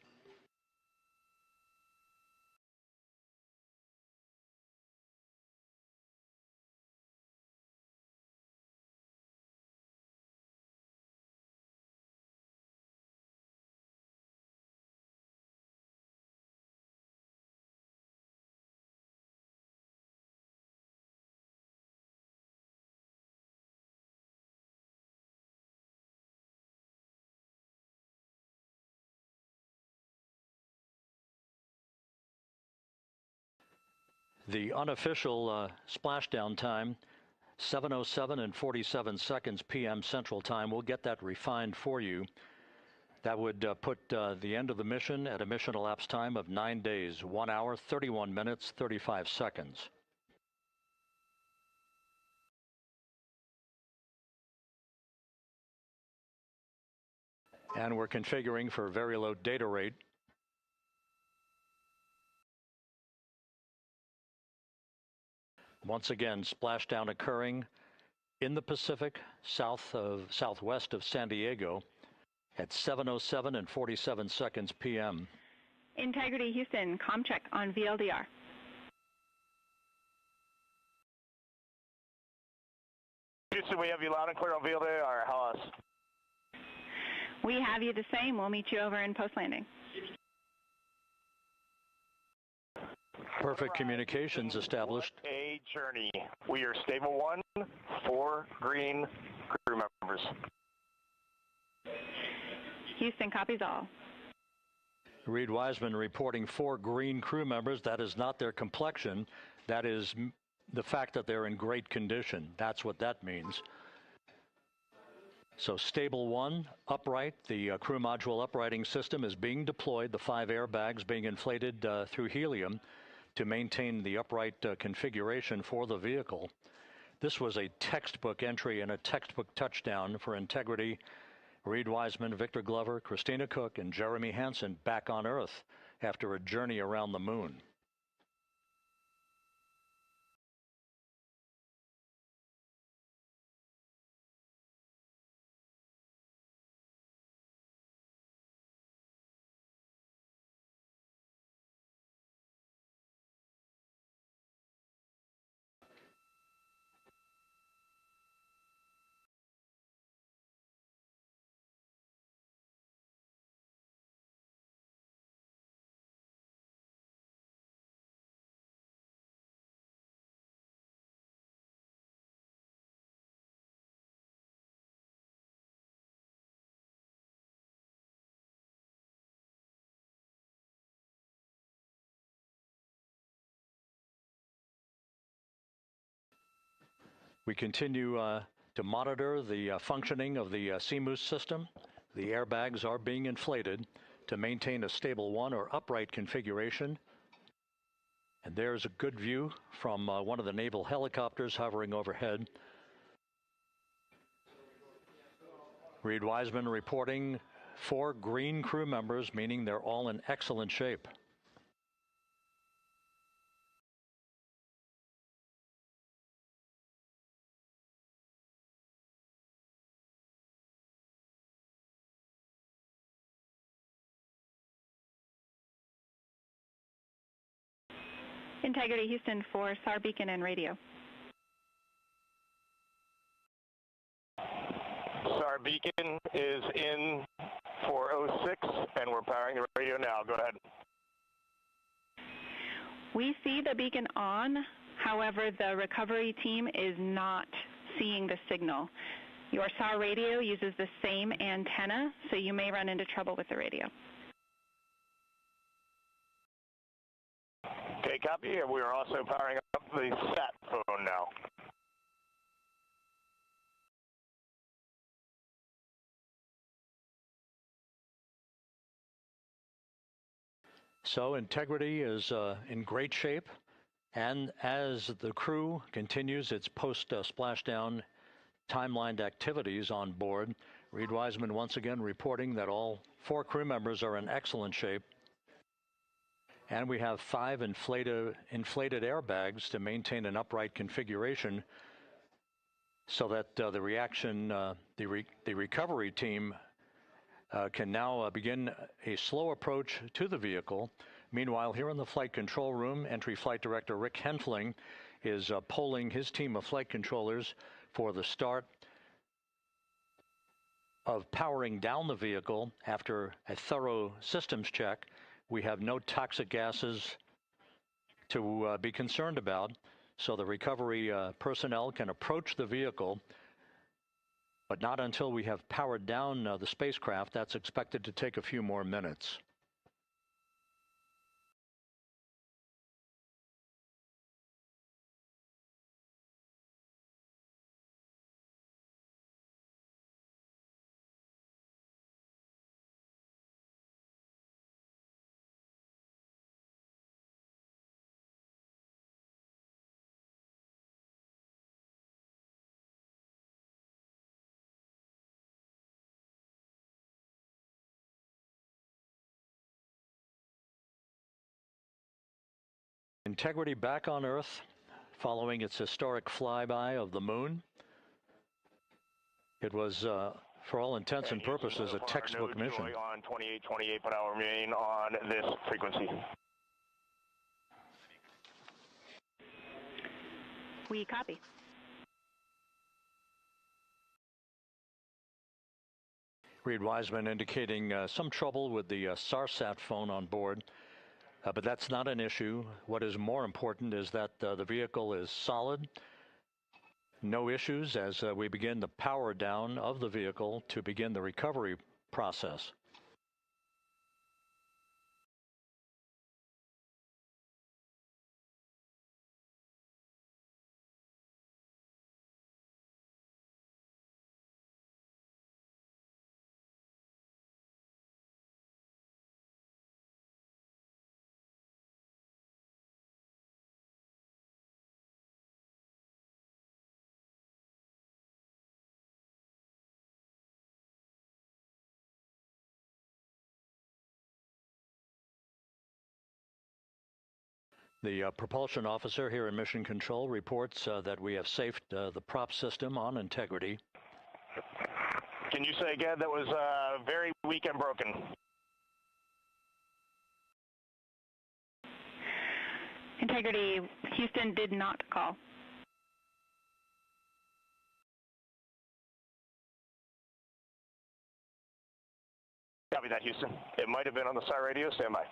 The unofficial splashdown time, 7:07 and 47 seconds p.m. Central Time. We'll get that refined for you. That would put the end of the mission at a mission elapsed time of 9 days, 1 hour, 31 minutes, 35 seconds. And we're configuring for very low data rate. Once again, splashdown occurring in the Pacific, southwest of San Diego at 7:07 and 47 seconds p.m. Integrity Houston, comm check on VLDR. Houston, we have you loud and clear on VLDR. How else? We have you the same. We'll meet you over in post-landing. Perfect communications established. A journey. We are stable 1, 4 green crew members. Houston copies all. Reed Wiseman reporting 4 green crew members. That is not their complexion. That is the fact that they're in great condition. That's what that means. So stable 1, upright. The crew module uprighting system is being deployed. The 5 airbags being inflated through helium to maintain the upright configuration for the vehicle. This was a textbook entry and a textbook touchdown for Integrity. Reed Wiseman, Victor Glover, Christina Cook, and Jeremy Hansen back on Earth after a journey around the moon. We continue to monitor the functioning of the CMOOS system. The airbags are being inflated to maintain a stable 1 or upright configuration. And there's a good view from one of the naval helicopters hovering overhead. Reed Wiseman reporting 4 green crew members, meaning they're all in excellent shape. Integrity Houston for SAR beacon and radio. SAR beacon is in for 06, and we're powering the radio now. Go ahead. We see the beacon on. However, the recovery team is not seeing the signal. Your SAR radio uses the same antenna, so you may run into trouble with the radio. Okay, copy. We are also powering up the sat phone now. So Integrity is in great shape, and as the crew continues its post-splashdown timelined activities on board, Reed Wiseman once again reporting that all 4 crew members are in excellent shape. And we have 5 inflated airbags to maintain an upright configuration so that the recovery team can now begin a slow approach to the vehicle. Meanwhile, here in the flight control room, Entry Flight Director Rick Henfling is polling his team of flight controllers for the start of powering down the vehicle after a thorough systems check. We have no toxic gases to be concerned about, so the recovery personnel can approach the vehicle, but not until we have powered down the spacecraft. That's expected to take a few more minutes. Integrity back on Earth following its historic flyby of the moon. It was, for all intents and purposes, a textbook mission. On 28, but I'll remain on this frequency. We copy. Reed Wiseman indicating some trouble with the SARSAT phone on board. But that's not an issue. What is more important is that the vehicle is solid. No issues as we begin the power down of the vehicle to begin the recovery process. The propulsion officer here in Mission Control reports that we have safed the prop system on Integrity. Can you say again? That was very weak and broken. Integrity, Houston did not call. Copy that, Houston. It might have been on the SAR radio. Stand by.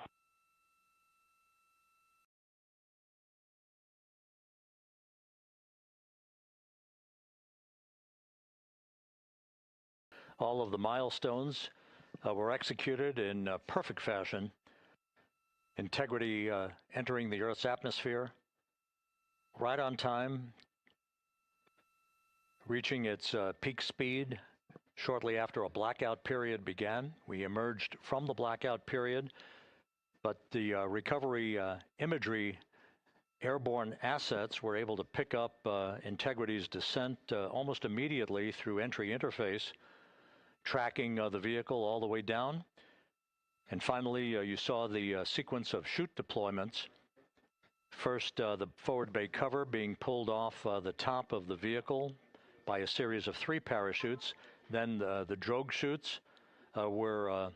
All of the milestones were executed in perfect fashion. Integrity entering the Earth's atmosphere right on time, reaching its peak speed shortly after a blackout period began. We emerged from the blackout period, but the recovery imagery airborne assets were able to pick up Integrity's descent almost immediately through entry interface, tracking the vehicle all the way down. And finally, you saw the sequence of chute deployments. First, the forward bay cover being pulled off the top of the vehicle by a series of 3 parachutes. Then the drogue chutes were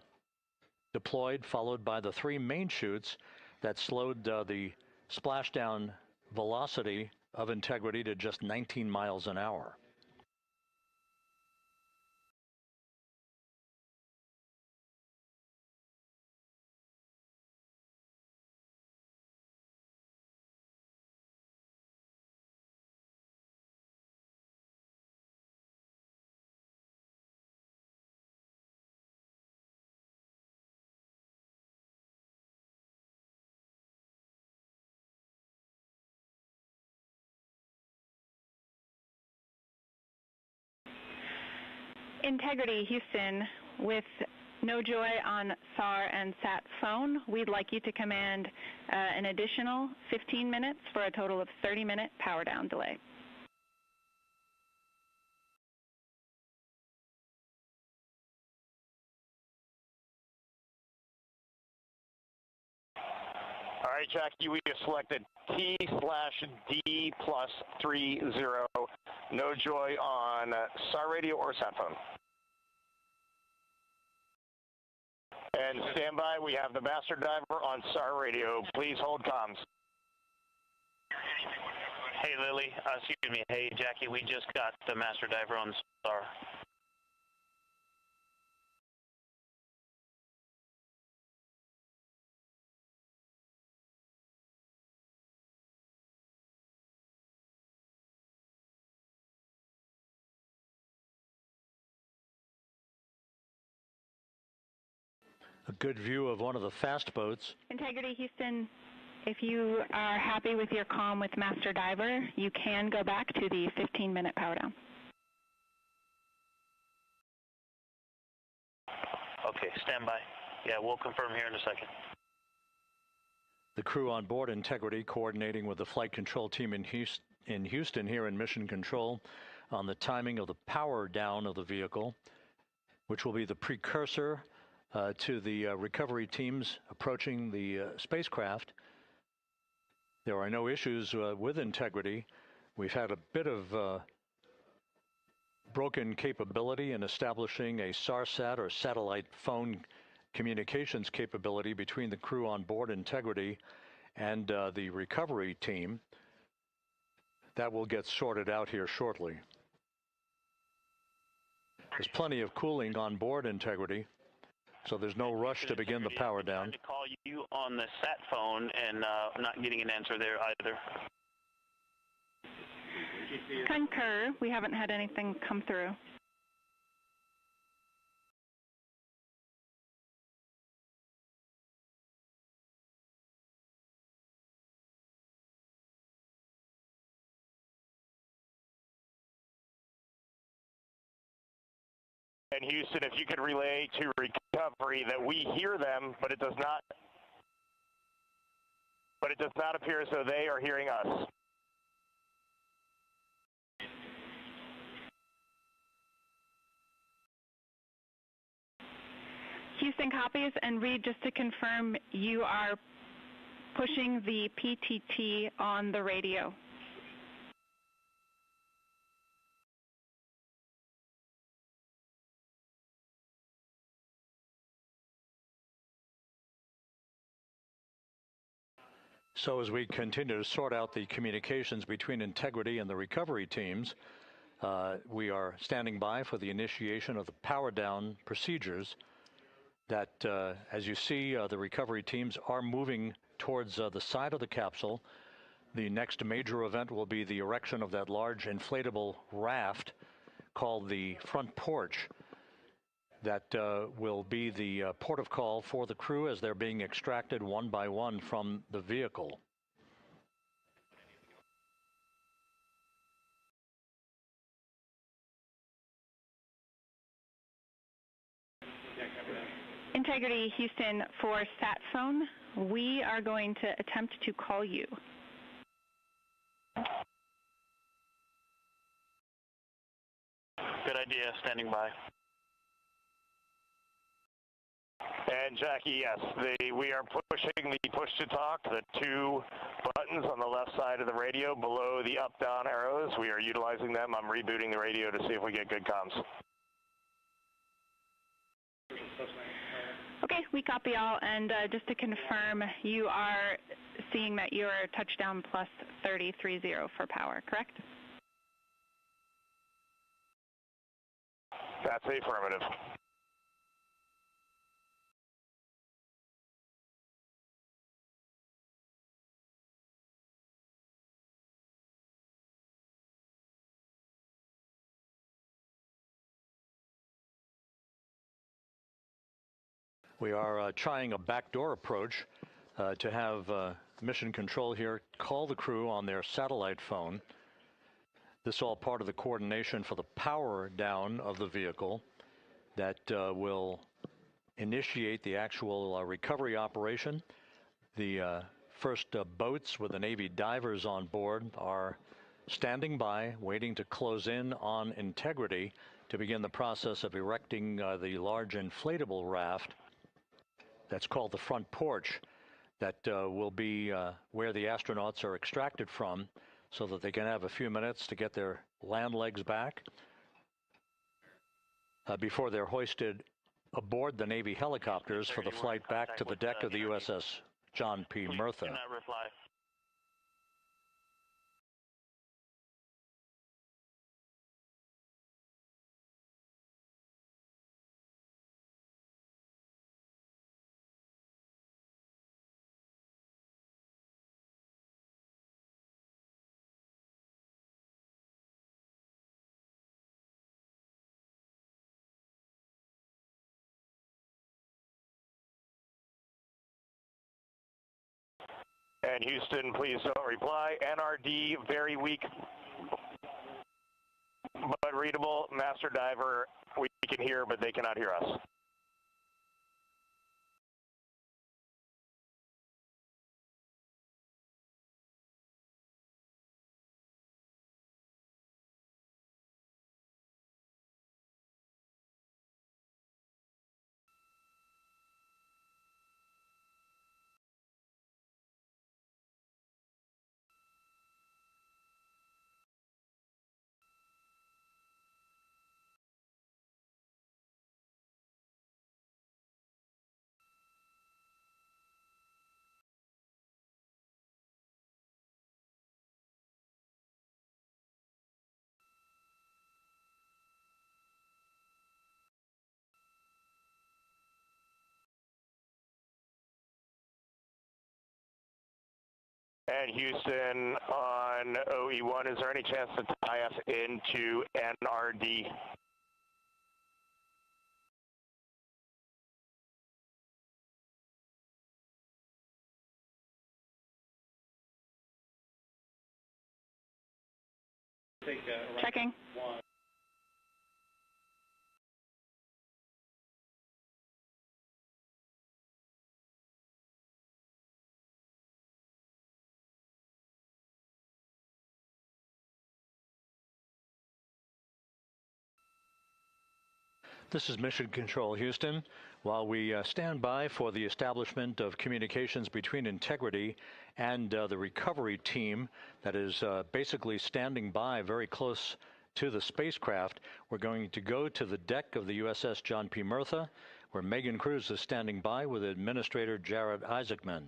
deployed, followed by the 3 main chutes that slowed the splashdown velocity of Integrity to just 19 miles an hour. Integrity Houston, with no joy on SAR and SAT phone, we'd like you to command an additional 15 minutes for a total of 30-minute power down delay. All right, Jackie, we have selected T/D+30. No joy on SAR radio or sat phone. And stand by, we have the master diver on SAR radio. Please hold comms. Hey, Lily, excuse me. Hey, Jackie, we just got the master diver on SAR. A good view of one of the fast boats. Integrity Houston, if you are happy with your comm with master diver, you can go back to the 15-minute power down. Okay, stand by. Yeah, we'll confirm here in a second. The crew on board Integrity coordinating with the flight control team in Houston here in Mission Control on the timing of the power down of the vehicle, which will be the precursor to the recovery teams approaching the spacecraft. There are no issues with Integrity. We've had a bit of broken capability in establishing a SARSAT or satellite phone communications capability between the crew on board Integrity and the recovery team. That will get sorted out here shortly. There's plenty of cooling on board Integrity, so there's no rush to begin the power down. I'm trying to call you on the sat phone and not getting an answer there either. Concur, we haven't had anything come through. And Houston, if you could relay to recovery that we hear them, but it does not appear as though they are hearing us. Houston copies, and Reed, just to confirm, you are pushing the PTT on the radio. So as we continue to sort out the communications between Integrity and the recovery teams, we are standing by for the initiation of the power down procedures that, as you see, the recovery teams are moving towards the side of the capsule. The next major event will be the erection of that large inflatable raft called the front porch. That will be the port of call for the crew as they're being extracted one by one from the vehicle. Integrity Houston, for sat phone, we are going to attempt to call you. Good idea, standing by. And Jackie, yes, we are pushing the push to talk, the two buttons on the left side of the radio below the up-down arrows. We are utilizing them. I'm rebooting the radio to see if we get good comms. Okay, we copy all, and just to confirm, you are seeing that you are touchdown plus 3030 for power, correct? That's affirmative. We are trying a backdoor approach to have Mission Control here call the crew on their satellite phone. This all part of the coordination for the power down of the vehicle that will initiate the actual recovery operation. The first boats with the Navy divers on board are standing by, waiting to close in on Integrity to begin the process of erecting the large inflatable raft that's called the front porch that will be where the astronauts are extracted from so that they can have a few minutes to get their land legs back before they're hoisted aboard the Navy helicopters for the flight back to the deck of the USS John P. Murtha. Do not reply. And Houston, please don't reply. NRD, very weak, but readable. Master Diver, we can hear, but they cannot hear us. And Houston on OE1, is there any chance to tie us into NRD? Checking. This is Mission Control, Houston. While we stand by for the establishment of communications between Integrity and the recovery team that is basically standing by very close to the spacecraft, we're going to go to the deck of the USS John P. Murtha, where Megan Cruz is standing by with Administrator Jared Isaacman.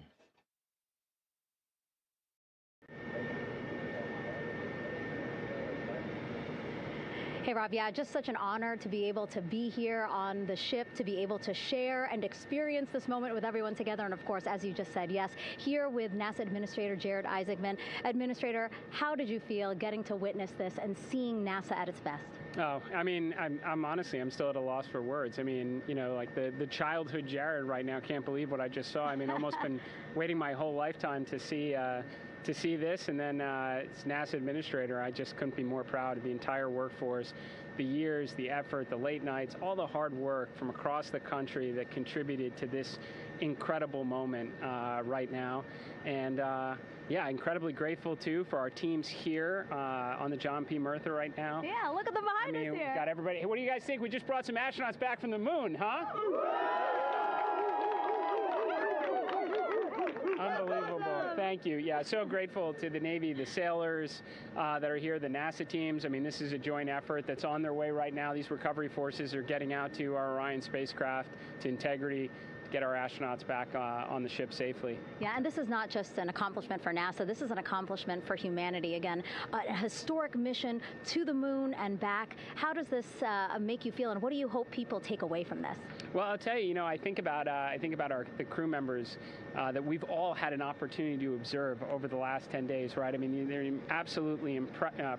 Hey, Rob, yeah, just such an honor to be able to be here on the ship, to be able to share and experience this moment with everyone together. And of course, as you just said, yes, here with NASA Administrator Jared Isaacman. Administrator, how did you feel getting to witness this and seeing NASA at its best? Oh, I mean, I'm honestly, I'm still at a loss for words. I mean, you know, like the childhood Jared right now can't believe what I just saw. I mean, almost been waiting my whole lifetime to see this, and then it's NASA Administrator. I just couldn't be more proud of the entire workforce, the years, the effort, the late nights, all the hard work from across the country that contributed to this incredible moment right now. And yeah, incredibly grateful too for our teams here on the John P. Murtha right now. Yeah, look at them behind us here. Got everybody. Hey, what do you guys think? We just brought some astronauts back from the moon, huh? Unbelievable. Thank you. Yeah, so grateful to the Navy, the sailors that are here, the NASA teams. I mean, this is a joint effort that's on their way right now. These recovery forces are getting out to our Orion spacecraft, to Integrity, get our astronauts back on the ship safely. Yeah, and this is not just an accomplishment for NASA. This is an accomplishment for humanity. Again, a historic mission to the moon and back. How does this make you feel, and what do you hope people take away from this? Well, I'll tell you, you know, I think about the crew members that we've all had an opportunity to observe over the last 10 days, right? I mean, they're absolutely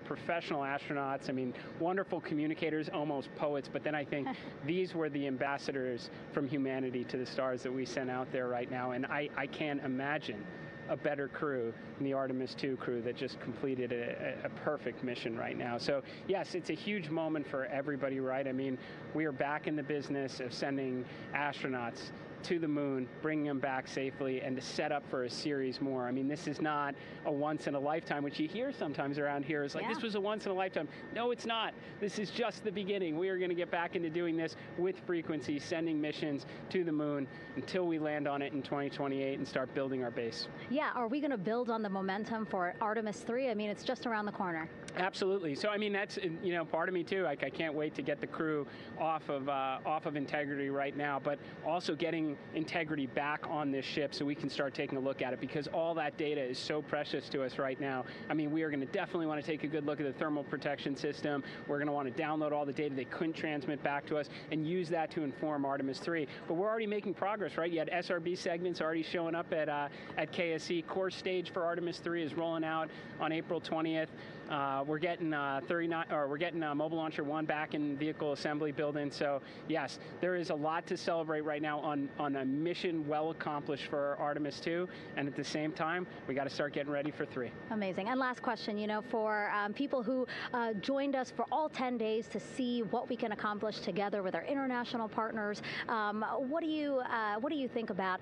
professional astronauts. I mean, wonderful communicators, almost poets. But then I think these were the ambassadors from humanity to the stars that we sent out there right now. And I can't imagine a better crew than the Artemis II crew that just completed a perfect mission right now. So yes, it's a huge moment for everybody, right? I mean, we are back in the business of sending astronauts to the moon, bringing them back safely, and to set up for a series more. I mean, this is not a once in a lifetime, which you hear sometimes around here. It's like, this was a once in a lifetime. No, it's not. This is just the beginning. We are going to get back into doing this with frequency, sending missions to the moon until we land on it in 2028 and start building our base. Yeah, are we going to build on the momentum for Artemis III? I mean, it's just around the corner. Absolutely. So, I mean, that's, you know, part of me too. Like, I can't wait to get the crew off of Integrity right now, but also getting Integrity back on this ship so we can start taking a look at it, because all that data is so precious to us right now. I mean, we are going to definitely want to take a good look at the thermal protection system. We're going to want to download all the data they couldn't transmit back to us and use that to inform Artemis III. But we're already making progress, right? You had SRB segments already showing up at KSC. Core stage for Artemis III is rolling out on April 20th. We're getting Mobile Launcher 1 back in vehicle assembly building. So yes, there is a lot to celebrate right now on a mission well accomplished for Artemis II, and at the same time, we got to start getting ready for 3. Amazing. And last question, you know, for people who joined us for all 10 days to see what we can accomplish together with our international partners, what do you think about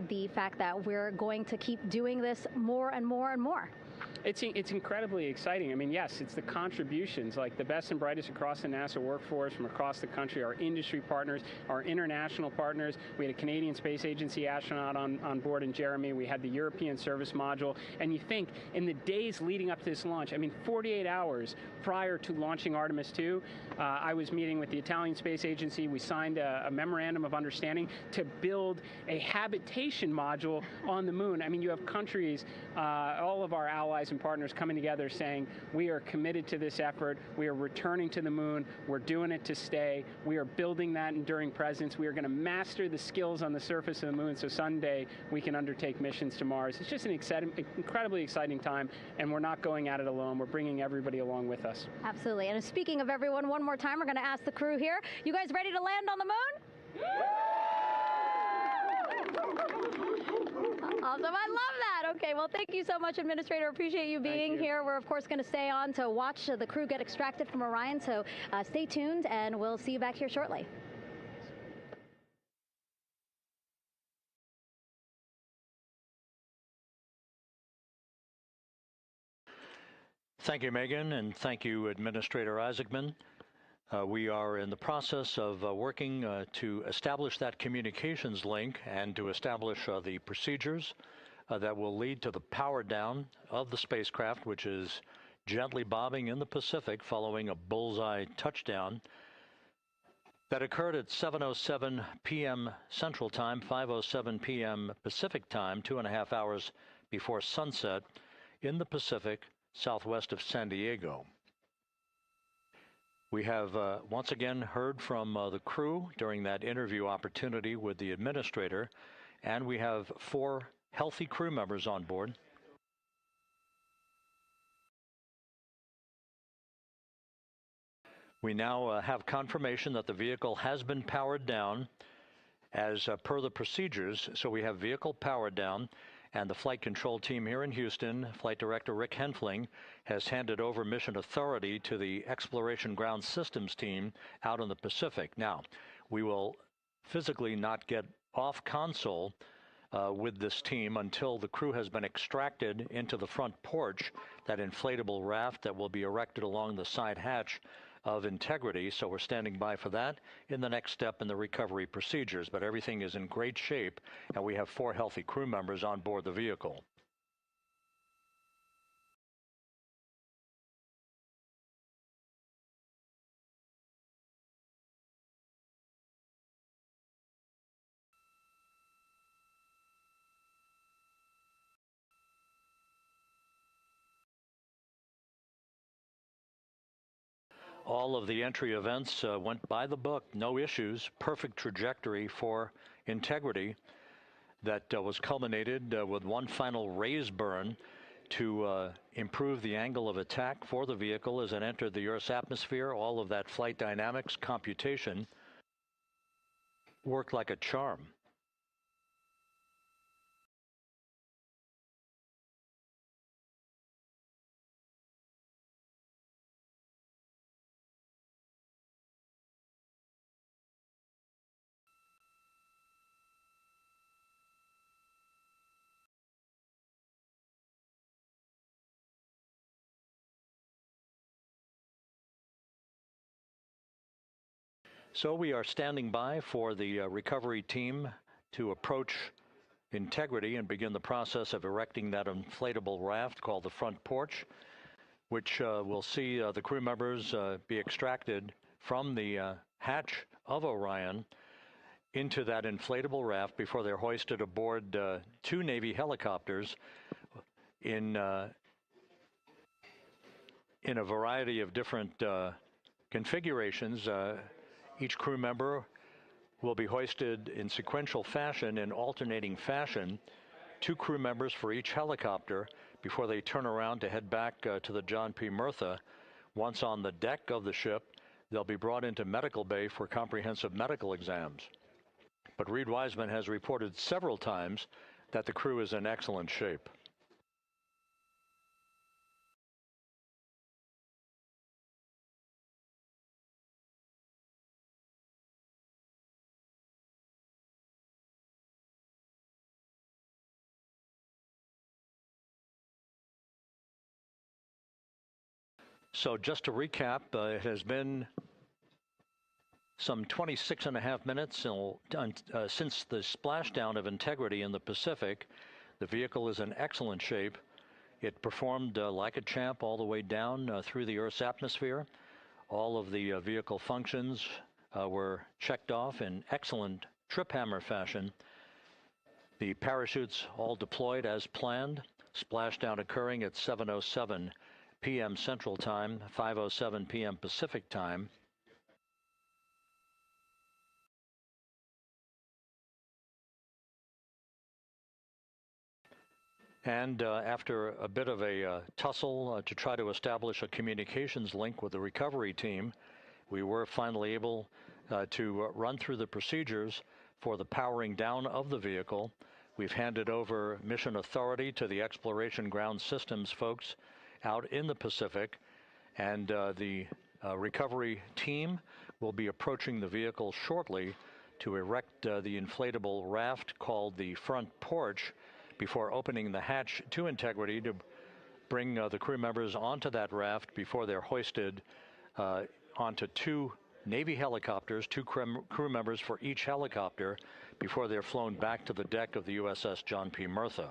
the fact that we're going to keep doing this more and more and more? It's incredibly exciting. I mean, yes, it's the contributions, like the best and brightest across the NASA workforce from across the country, our industry partners, our international partners. We had a Canadian Space Agency astronaut on board in Jeremy. We had the European Service Module. And you think, in the days leading up to this launch, I mean, 48 hours prior to launching Artemis II, I was meeting with the Italian Space Agency. We signed a memorandum of understanding to build a habitation module on the moon. I mean, you have countries, all of our allies and partners coming together saying, we are committed to this effort, we are returning to the moon, we're doing it to stay, we are building that enduring presence, we are going to master the skills on the surface of the moon so someday we can undertake missions to Mars. It's just an incredibly exciting time, and we're not going at it alone, we're bringing everybody along with us. Absolutely. And speaking of everyone, one more time, we're going to ask the crew here, you guys ready to land on the moon? Awesome. I love that. Okay, well, thank you so much, Administrator. Appreciate you being here. We're, of course, going to stay on to watch the crew get extracted from Orion, so stay tuned, and we'll see you back here shortly. Thank you, Megan, and thank you, Administrator Isaacman. We are in the process of working to establish that communications link and to establish the procedures that will lead to the power down of the spacecraft, which is gently bobbing in the Pacific following a bullseye touchdown that occurred at 7:07 p.m. Central Time, 5:07 p.m. Pacific Time, 2.5 hours before sunset in the Pacific southwest of San Diego. We have once again heard from the crew during that interview opportunity with the administrator, and we have 4 healthy crew members on board. We now have confirmation that the vehicle has been powered down as per the procedures. So we have vehicle powered down, and the flight control team here in Houston, Flight Director Rick Henfling, has handed over mission authority to the Exploration Ground Systems team out in the Pacific. Now, we will physically not get off console with this team until the crew has been extracted into the front porch, that inflatable raft that will be erected along the side hatch of Integrity. So we're standing by for that in the next step in the recovery procedures. But everything is in great shape, and we have 4 healthy crew members on board the vehicle. All of the entry events went by the book, no issues, perfect trajectory for Integrity that was culminated with one final raise burn to improve the angle of attack for the vehicle as it entered the Earth's atmosphere. All of that flight dynamics computation worked like a charm. So we are standing by for the recovery team to approach integrity and begin the process of erecting that inflatable raft called the front porch, which will see the crew members be extracted from the hatch of Orion into that inflatable raft before they're hoisted aboard 2 Navy helicopters in a variety of different configurations. Each crew member will be hoisted in sequential fashion, in alternating fashion, 2 crew members for each helicopter before they turn around to head back to the John P. Murtha. Once on the deck of the ship, they'll be brought into medical bay for comprehensive medical exams. But Reed Wiseman has reported several times that the crew is in excellent shape. So just to recap, it has been some 26.5 minutes since the splashdown of Integrity in the Pacific. The vehicle is in excellent shape. It performed like a champ all the way down through the Earth's atmosphere. All of the vehicle functions were checked off in excellent trip hammer fashion. The parachutes all deployed as planned. Splashdown occurring at 7:07 p.m. Central Time, 5:07 p.m. Pacific Time. And after a bit of a tussle to try to establish a communications link with the recovery team, we were finally able to run through the procedures for the powering down of the vehicle. We've handed over mission authority to the Exploration Ground Systems folks out in the Pacific, and the recovery team will be approaching the vehicle shortly to erect the inflatable raft called the front porch before opening the hatch to Integrity to bring the crew members onto that raft before they're hoisted onto 2 Navy helicopters, 2 crew members for each helicopter, before they're flown back to the deck of the USS John P. Murtha.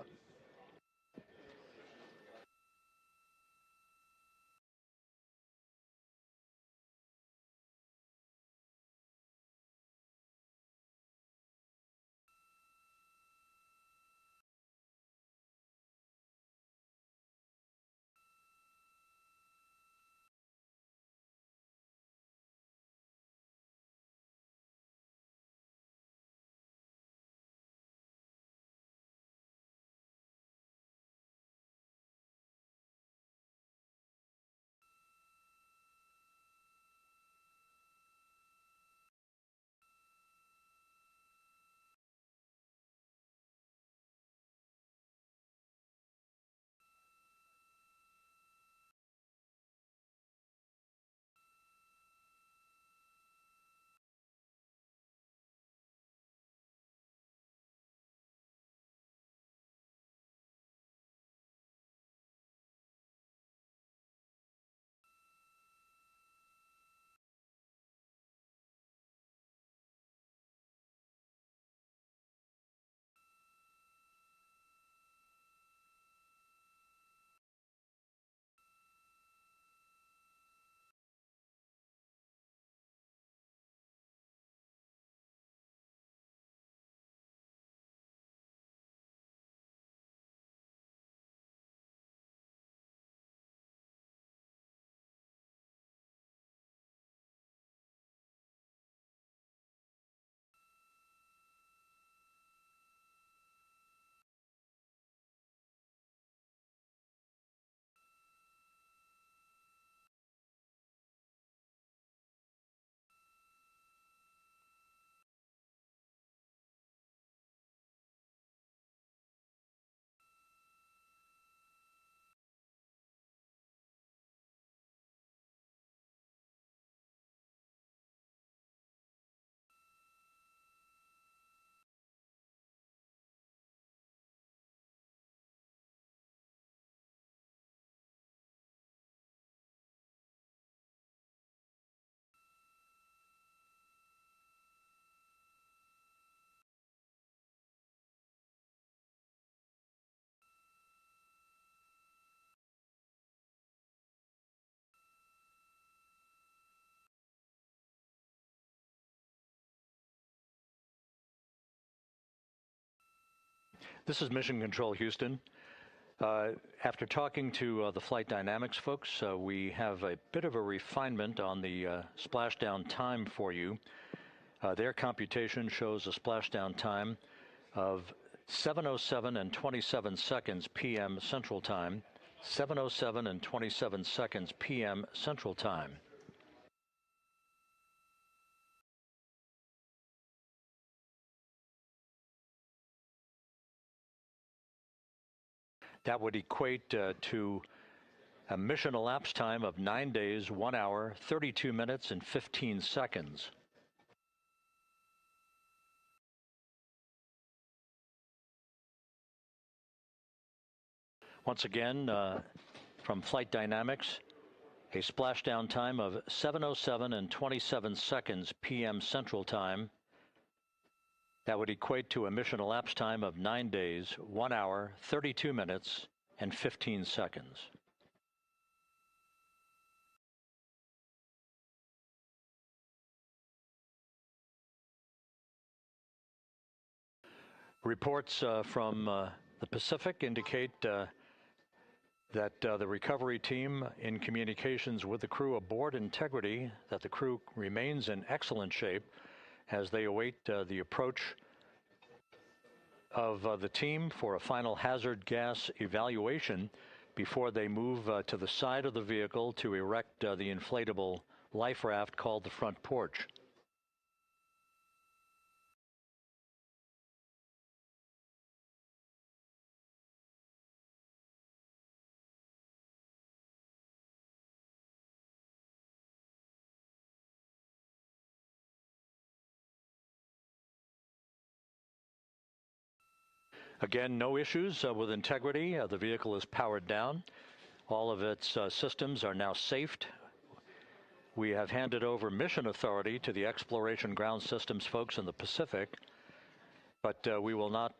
This is Mission Control Houston. After talking to the flight dynamics folks, we have a bit of a refinement on the splashdown time for you. Their computation shows a splashdown time of 7:07 and 27 seconds p.m. Central Time, 7:07 and 27 seconds p.m. Central Time. That would equate to a mission elapsed time of 9 days, 1 hour, 32 minutes, and 15 seconds. Once again, from Flight Dynamics, a splashdown time of 7:07 and 27 seconds p.m. Central Time. That would equate to a mission elapsed time of 9 days, 1 hour, 32 minutes, and 15 seconds. Reports from the Pacific indicate that the recovery team, in communications with the crew aboard Integrity, that the crew remains in excellent shape as they await the approach of the team for a final hazard gas evaluation before they move to the side of the vehicle to erect the inflatable life raft called the front porch. Again, no issues with Integrity. The vehicle is powered down. All of its systems are now safed. We have handed over mission authority to the Exploration Ground Systems folks in the Pacific, but we will not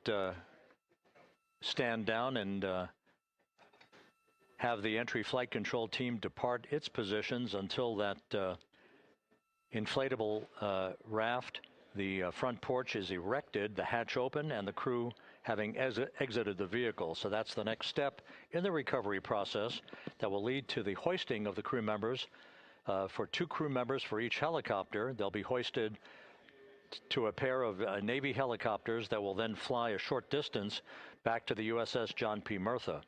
stand down and have the entry flight control team depart its positions until that inflatable raft, the front porch, is erected, the hatch open, and the crew having exited the vehicle. So that's the next step in the recovery process that will lead to the hoisting of the crew members. For 2 crew members for each helicopter, they'll be hoisted to a pair of Navy helicopters that will then fly a short distance back to the USS John P. Murtha.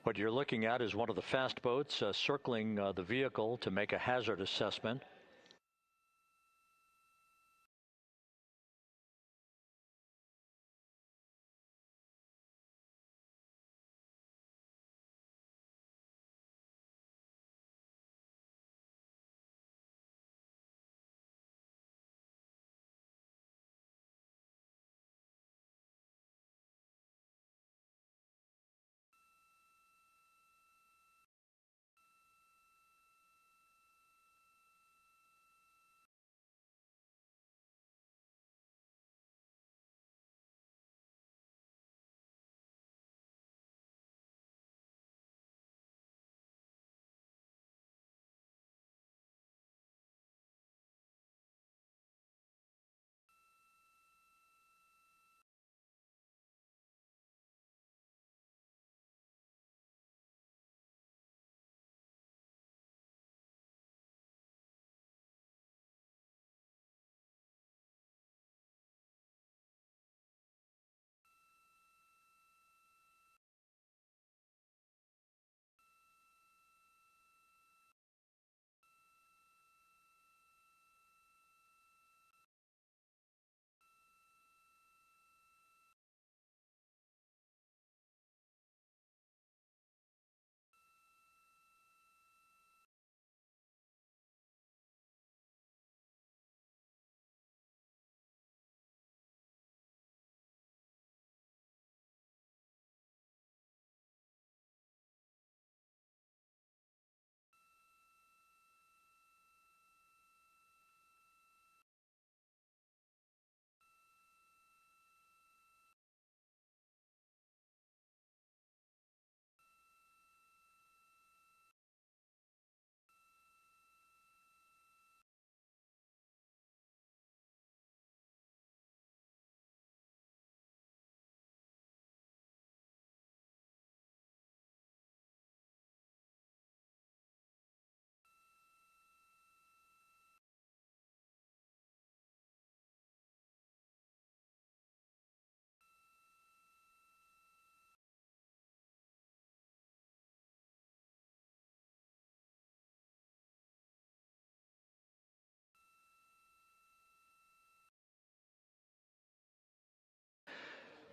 What you're looking at is one of the fast boats circling the vehicle to make a hazard assessment.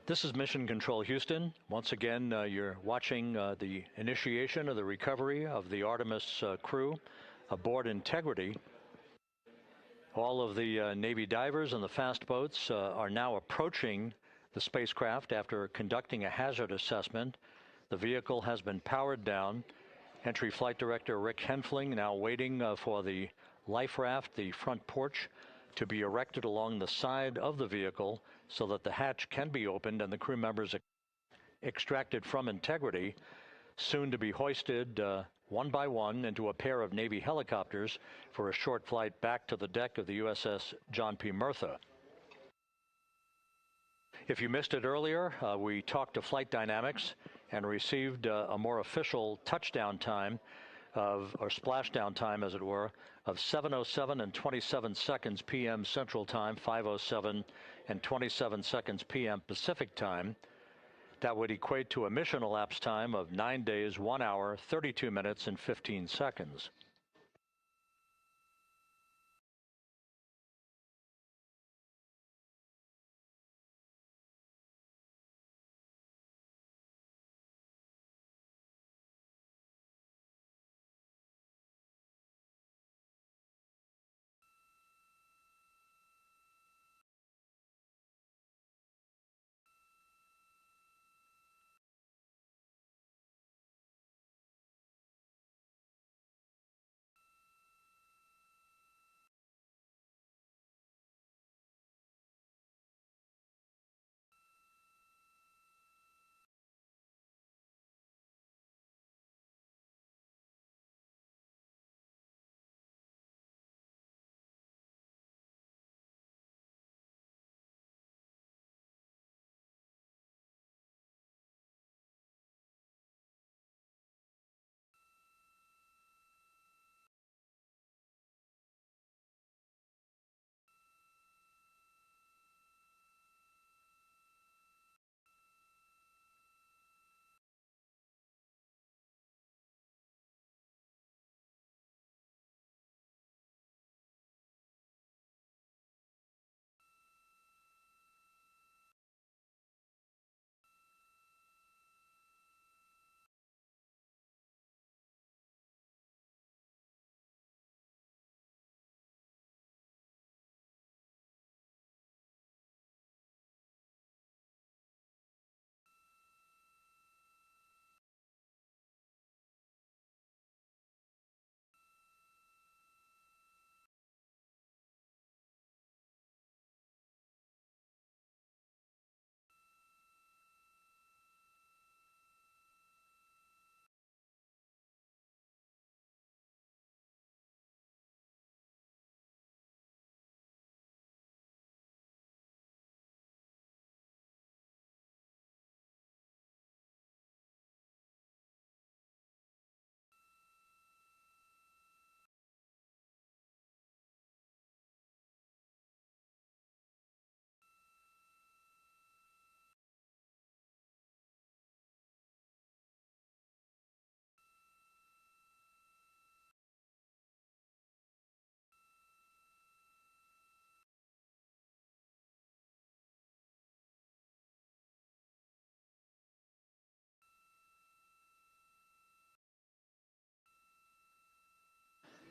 This is Mission Control Houston. Once again, you're watching the initiation of the recovery of the Artemis crew aboard Integrity. All of the Navy divers and the fast boats are now approaching the spacecraft after conducting a hazard assessment. The vehicle has been powered down. Entry Flight Director Rick Henfling now waiting for the life raft, the front porch, to be erected along the side of the vehicle so that the hatch can be opened and the crew members extracted from Integrity, soon to be hoisted one by one into a pair of Navy helicopters for a short flight back to the deck of the USS John P. Murtha. If you missed it earlier, we talked to Flight Dynamics and received a more official touchdown time or splashdown time, as it were, of 7:07 and 27 seconds p.m. Central Time, 5:07 and 27 seconds p.m. Pacific Time. That would equate to a mission elapsed time of 9 days, 1 hour, 32 minutes, and 15 seconds.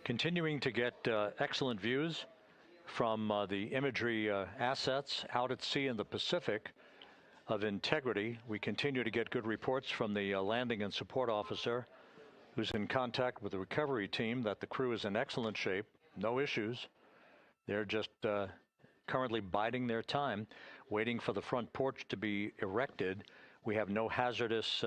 Continuing to get excellent views from the imagery assets out at sea in the Pacific of Integrity. We continue to get good reports from the landing and support officer who's in contact with the recovery team that the crew is in excellent shape, no issues. They're just currently biding their time, waiting for the front porch to be erected. We have no hazardous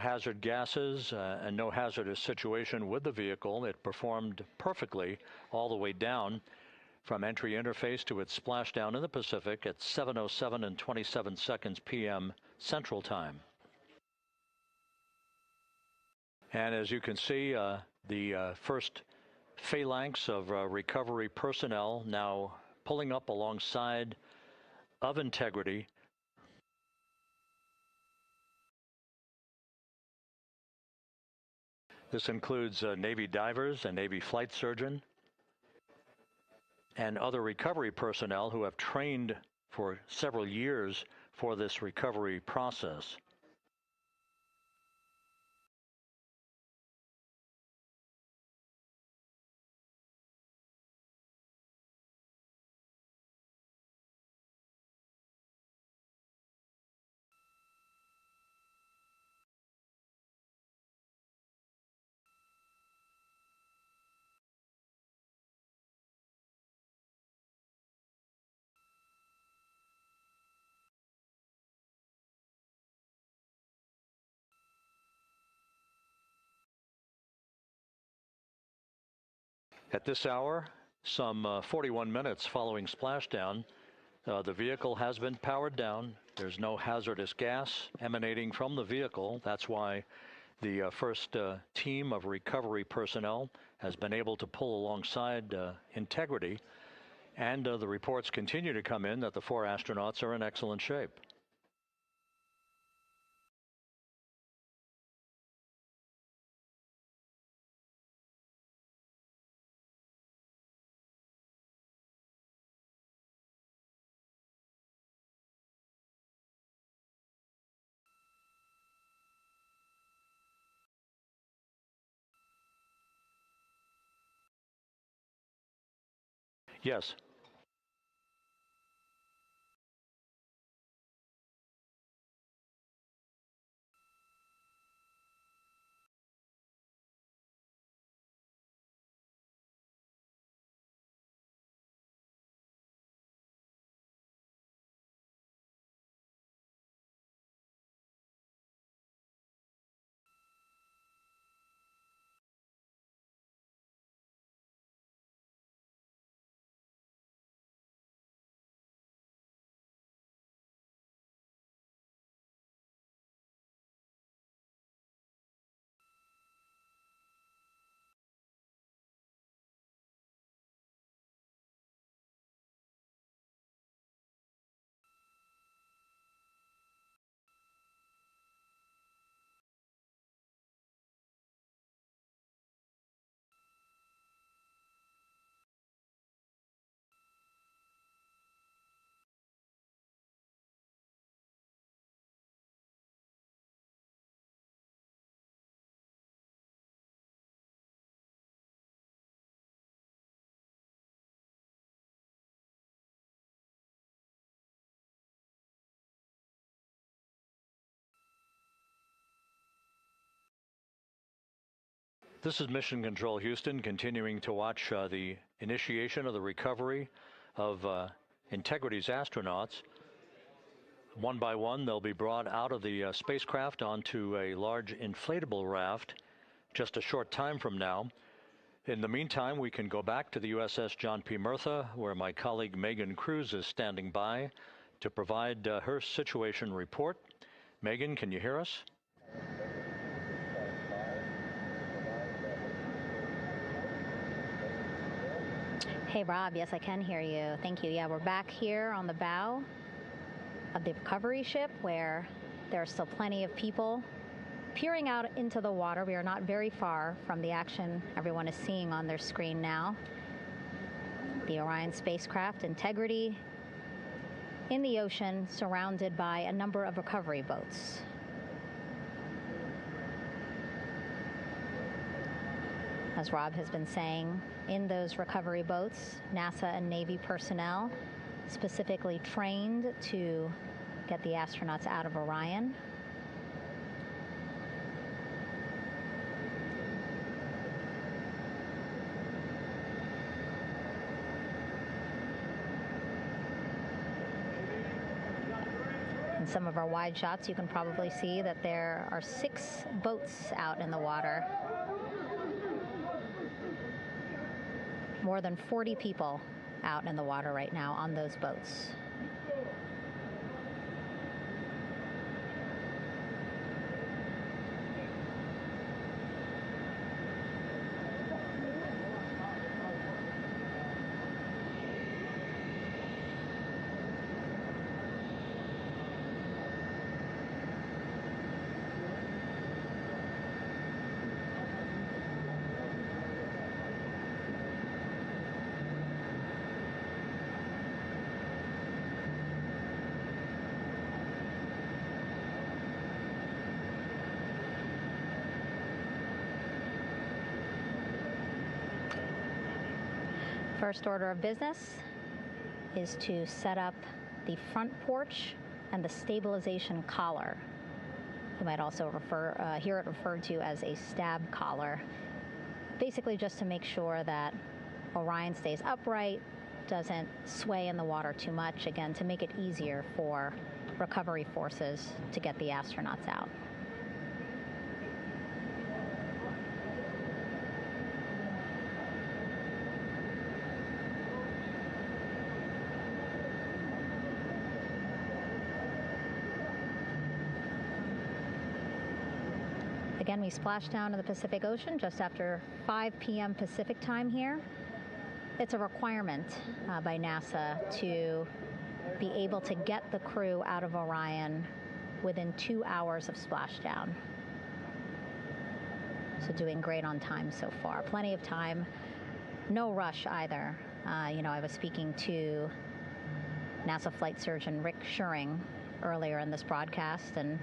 hazard gases and no hazardous situation with the vehicle. It performed perfectly all the way down from entry interface to its splashdown in the Pacific at 7:07 and 27 seconds p.m. Central Time. And as you can see, the first phalanx of recovery personnel now pulling up alongside of Integrity. This includes Navy divers, a Navy flight surgeon, and other recovery personnel who have trained for several years for this recovery process. At this hour, some 41 minutes following splashdown, the vehicle has been powered down. There's no hazardous gas emanating from the vehicle. That's why the first team of recovery personnel has been able to pull alongside Integrity. And the reports continue to come in that the 4 astronauts are in excellent shape. Yes. This is Mission Control Houston, continuing to watch the initiation of the recovery of Integrity's astronauts. One by one, they'll be brought out of the spacecraft onto a large inflatable raft just a short time from now. In the meantime, we can go back to the USS John P. Murtha, where my colleague Megan Cruz is standing by to provide her situation report. Megan, can you hear us? Hey, Rob. Yes, I can hear you. Thank you. Yeah, we're back here on the bow of the recovery ship where there are still plenty of people peering out into the water. We are not very far from the action everyone is seeing on their screen now. The Orion spacecraft, Integrity, in the ocean, surrounded by a number of recovery boats. As Rob has been saying, in those recovery boats, NASA and Navy personnel specifically trained to get the astronauts out of Orion. In some of our wide shots, you can probably see that there are 6 boats out in the water. More than 40 people out in the water right now on those boats. First order of business is to set up the front porch and the stabilization collar. You might also hear it referred to as a stab collar. Basically just to make sure that Orion stays upright, doesn't sway in the water too much, again, to make it easier for recovery forces to get the astronauts out. Again, we splashed down to the Pacific Ocean just after 5 p.m. Pacific time here. It's a requirement by NASA to be able to get the crew out of Orion within 2 hours of splashdown. So doing great on time so far. Plenty of time. No rush either. I was speaking to NASA flight surgeon Rick Schuring earlier in this broadcast, and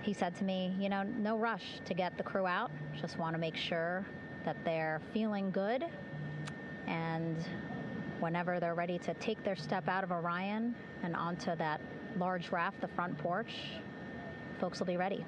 he said to me, no rush to get the crew out. Just want to make sure that they're feeling good. And whenever they're ready to take their step out of Orion and onto that large raft, the front porch, folks will be ready.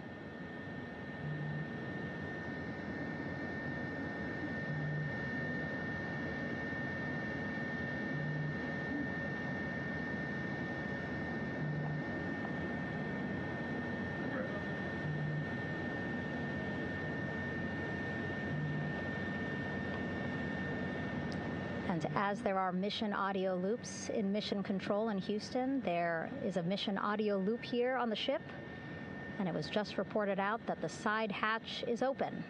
And as there are mission audio loops in Mission Control in Houston, there is a mission audio loop here on the ship, and it was just reported out that the side hatch is open.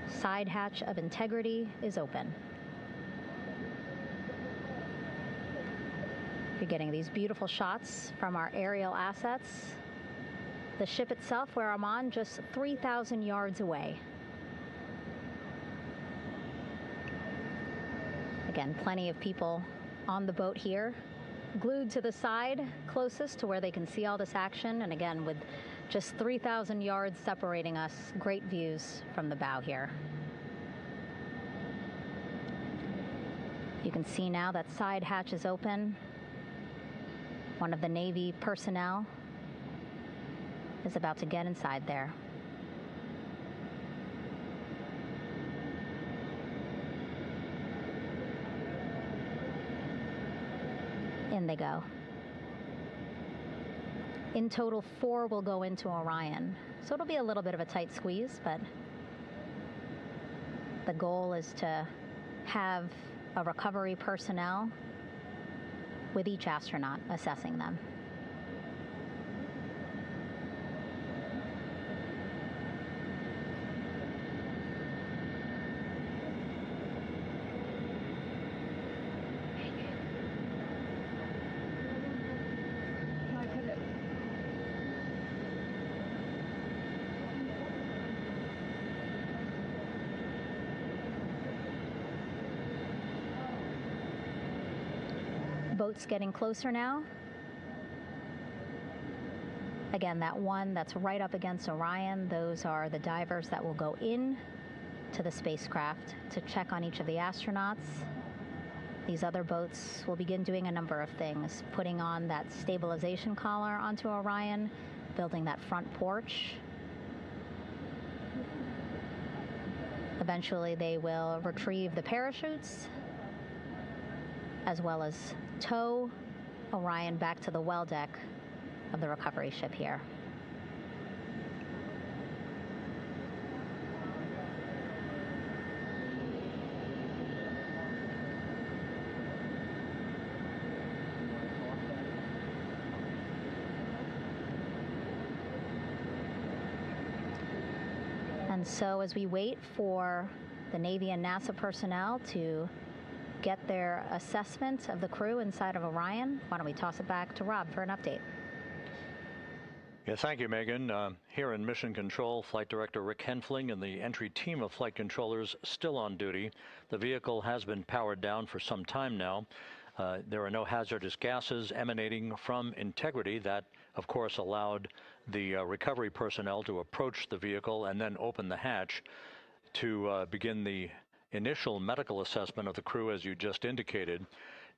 Side hatch of Integrity is open. You're getting these beautiful shots from our aerial assets. The ship itself, where I'm on, just 3,000 yards away. Again, plenty of people on the boat here, glued to the side closest to where they can see all this action. And again, with just 3,000 yards separating us, great views from the bow here. You can see now that side hatch is open. One of the Navy personnel is about to get inside there. In they go. In total, 4 will go into Orion. So it'll be a little bit of a tight squeeze, but the goal is to have a recovery personnel with each astronaut assessing them. Boats getting closer now. Again, that one that's right up against Orion, those are the divers that will go in to the spacecraft to check on each of the astronauts. These other boats will begin doing a number of things, putting on that stabilization collar onto Orion, building that front porch. Eventually, they will retrieve the parachutes, as well as tow Orion back to the well deck of the recovery ship here. And so as we wait for the Navy and NASA personnel to get their assessment of the crew inside of Orion, why don't we toss it back to Rob for an update? Yeah, thank you, Megan. Here in Mission Control, Flight Director Rick Henfling and the entry team of flight controllers still on duty. The vehicle has been powered down for some time now. There are no hazardous gases emanating from Integrity. That, of course, allowed the recovery personnel to approach the vehicle and then open the hatch to begin the initial medical assessment of the crew, as you just indicated.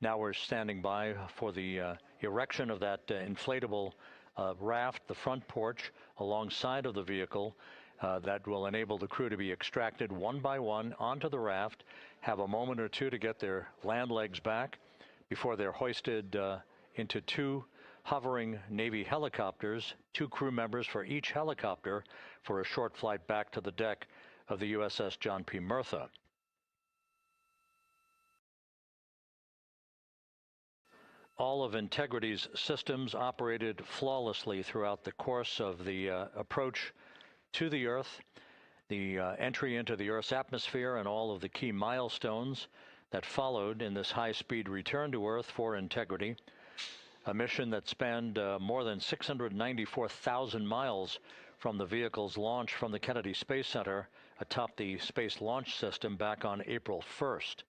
Now we're standing by for the erection of that inflatable raft, the front porch, alongside of the vehicle. That will enable the crew to be extracted one by one onto the raft, have a moment or two to get their land legs back before they're hoisted into two hovering Navy helicopters, 2 crew members for each helicopter, for a short flight back to the deck of the USS John P. Murtha. All of Integrity's systems operated flawlessly throughout the course of the approach to the Earth, the entry into the Earth's atmosphere, and all of the key milestones that followed in this high-speed return to Earth for Integrity, a mission that spanned more than 694,000 miles from the vehicle's launch from the Kennedy Space Center atop the Space Launch System back on April 1st.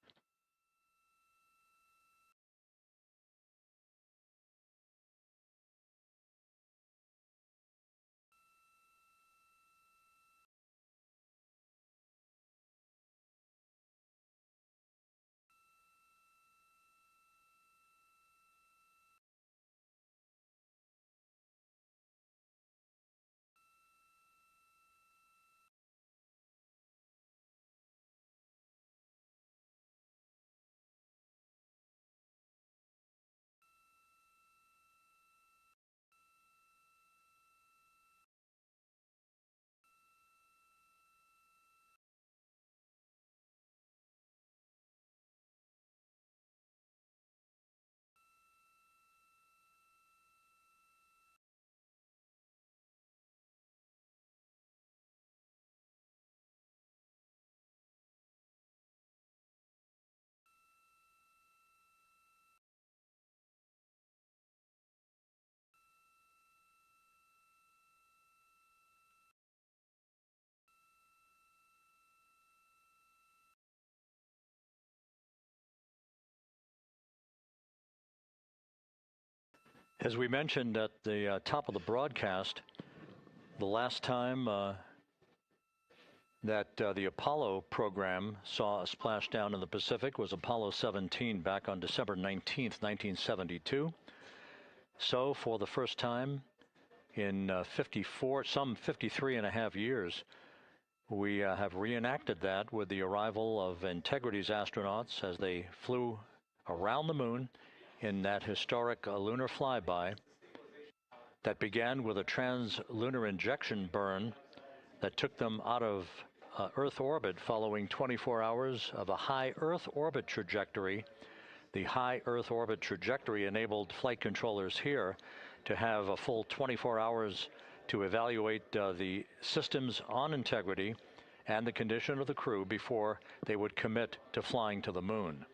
As we mentioned at the top of the broadcast, the last time that the Apollo program saw a splashdown in the Pacific was Apollo 17 back on December 19th, 1972. So for the first time in some 53 and a half years, we have reenacted that with the arrival of Integrity's astronauts as they flew around the moon in that historic lunar flyby that began with a trans-lunar injection burn that took them out of Earth orbit following 24 hours of a high Earth orbit trajectory. The high Earth orbit trajectory enabled flight controllers here to have a full 24 hours to evaluate the systems on Integrity and the condition of the crew before they would commit to flying to the moon.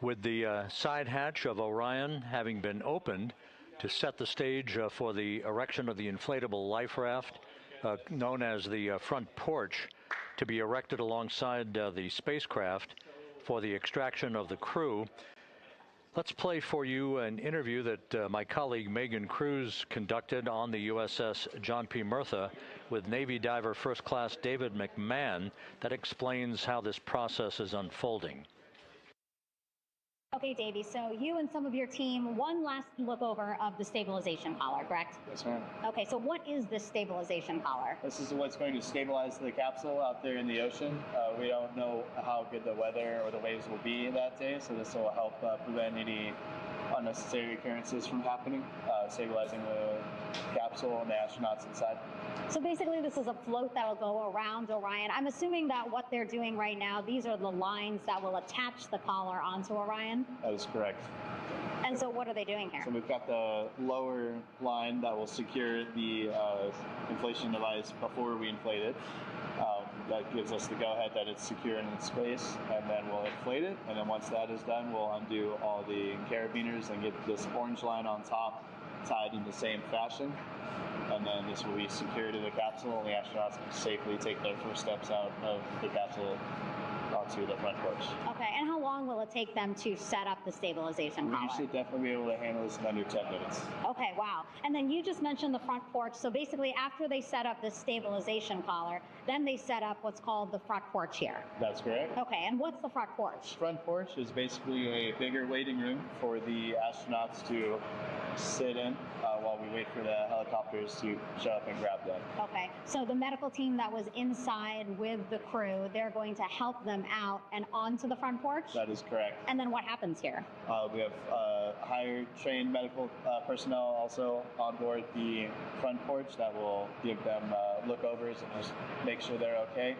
With the side hatch of Orion having been opened to set the stage for the erection of the inflatable life raft, known as the front porch, to be erected alongside the spacecraft for the extraction of the crew. Let's play for you an interview that my colleague Megan Cruz conducted on the USS John P. Murtha with Navy diver First Class David McMahon that explains how this process is unfolding. Okay, Davey, so you and some of your team, one last look over of the stabilization collar, correct? Yes, ma'am. Okay, so what is this stabilization collar? This is what's going to stabilize the capsule out there in the ocean. We don't know how good the weather or the waves will be that day, so this will help prevent any unnecessary occurrences from happening, stabilizing the capsule and the astronauts inside. So basically this is a float that will go around Orion. I'm assuming that what they're doing right now, these are the lines that will attach the collar onto Orion? That is correct. And so what are they doing here? So we've got the lower line that will secure the inflation device before we inflate it. That gives us the go-ahead that it's secure in its space, and then we'll inflate it. And then once that is done, we'll undo all the carabiners and get this orange line on top tied in the same fashion. And then this will be secured to the capsule, and the astronauts can safely take their first steps out of the capsule onto the front porch. Okay, and how long will it take them to set up the stabilization collar? We should definitely be able to handle this in under 10 minutes. Okay, wow. And then you just mentioned the front porch. So basically after they set up the stabilization collar, then they set up what's called the front porch here. That's correct. Okay, and what's the front porch? Front porch is basically a bigger waiting room for the astronauts to sit in while we wait for the helicopters to show up and grab them. Okay, so the medical team that was inside with the crew, they're going to help them out and onto the front porch? That is correct. And then what happens here? We have higher trained medical personnel also on board the front porch that will give them lookovers and just make sure they're okay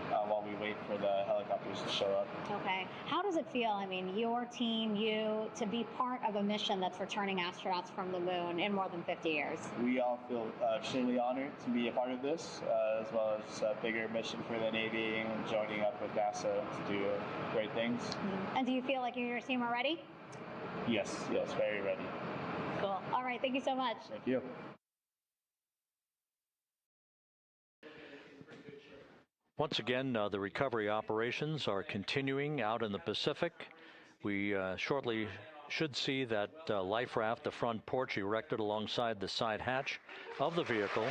while we wait for the helicopters to show up. Okay. How does it feel, I mean, your team, you, to be part of a mission that's returning astronauts from the moon in more than 50 years? We all feel extremely honored to be a part of this, as well as a bigger mission for the Navy and joining up with NASA to do great things. Mm-hmm. And do you feel like you and your team are ready? Yes, very ready. Cool. All right, thank you so much. Thank you. Once again, the recovery operations are continuing out in the Pacific. We shortly should see that life raft, the front porch, erected alongside the side hatch of the vehicle.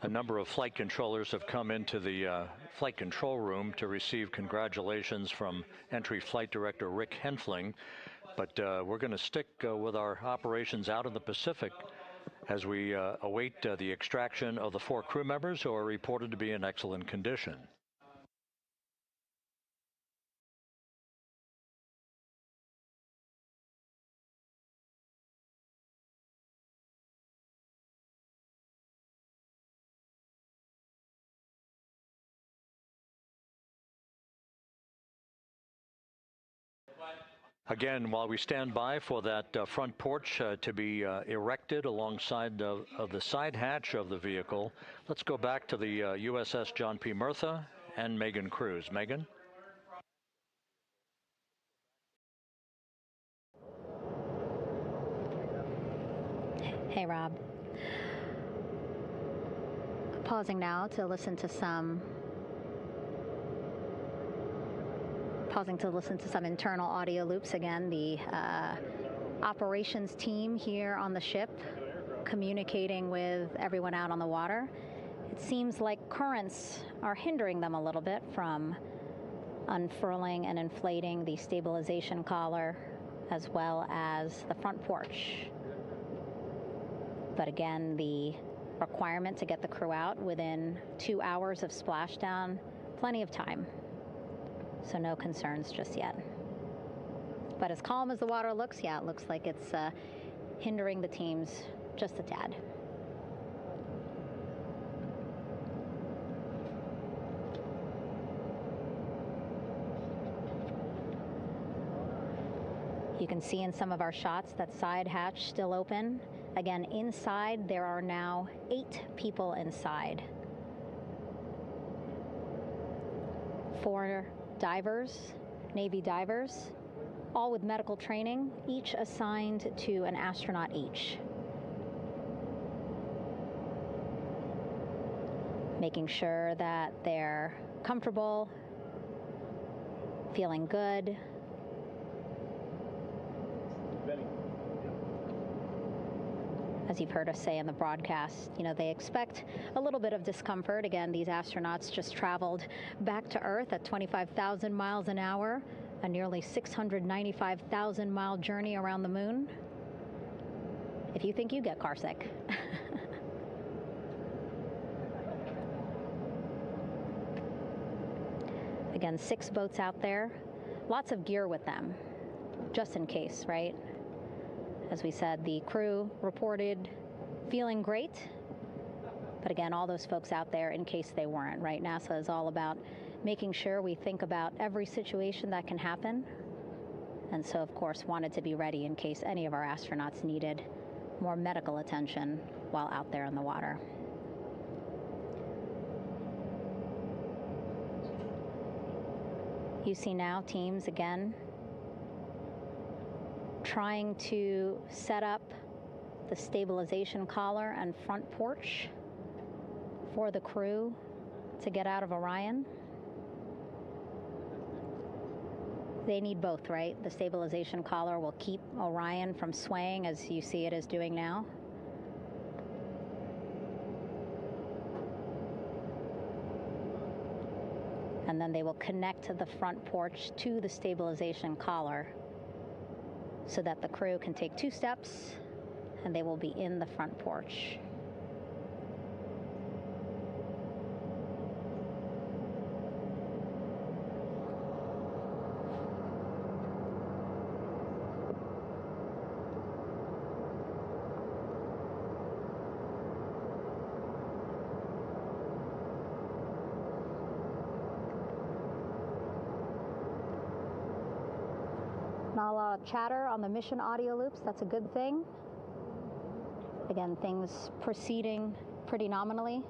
A number of flight controllers have come into the flight control room to receive congratulations from Entry Flight Director Rick Henfling. But we're going to stick with our operations out in the Pacific as we await the extraction of the 4 crew members who are reported to be in excellent condition. Again, while we stand by for that front porch to be erected alongside of the side hatch of the vehicle, let's go back to the USS John P. Murtha and Megan Cruz. Megan? Hey, Rob. Pausing now to listen to some internal audio loops. Again, the operations team here on the ship communicating with everyone out on the water. It seems like currents are hindering them a little bit from unfurling and inflating the stabilization collar as well as the front porch. But again, the requirement to get the crew out within 2 hours of splashdown, plenty of time. So no concerns just yet. But as calm as the water looks, yeah, it looks like it's hindering the teams just a tad. You can see in some of our shots that side hatch still open. Again, inside there are now 8 people inside. 4 divers, Navy divers, all with medical training, each assigned to an astronaut each. Making sure that they're comfortable, feeling good. As you've heard us say in the broadcast, you know, they expect a little bit of discomfort. Again, these astronauts just traveled back to Earth at 25,000 miles an hour, a nearly 695,000 mile journey around the moon. If you think you get car sick. Again, 6 boats out there, lots of gear with them, just in case, right? As we said, the crew reported feeling great, but again, all those folks out there in case they weren't, right? NASA is all about making sure we think about every situation that can happen, and so, of course, wanted to be ready in case any of our astronauts needed more medical attention while out there in the water. You see now teams, again, trying to set up the stabilization collar and front porch for the crew to get out of Orion. They need both, right? The stabilization collar will keep Orion from swaying as you see it is doing now. And then they will connect the front porch to the stabilization collar so that the crew can take 2 steps and they will be in the front porch. Not a lot of chatter on the mission audio loops. That's a good thing. Again, things proceeding pretty nominally,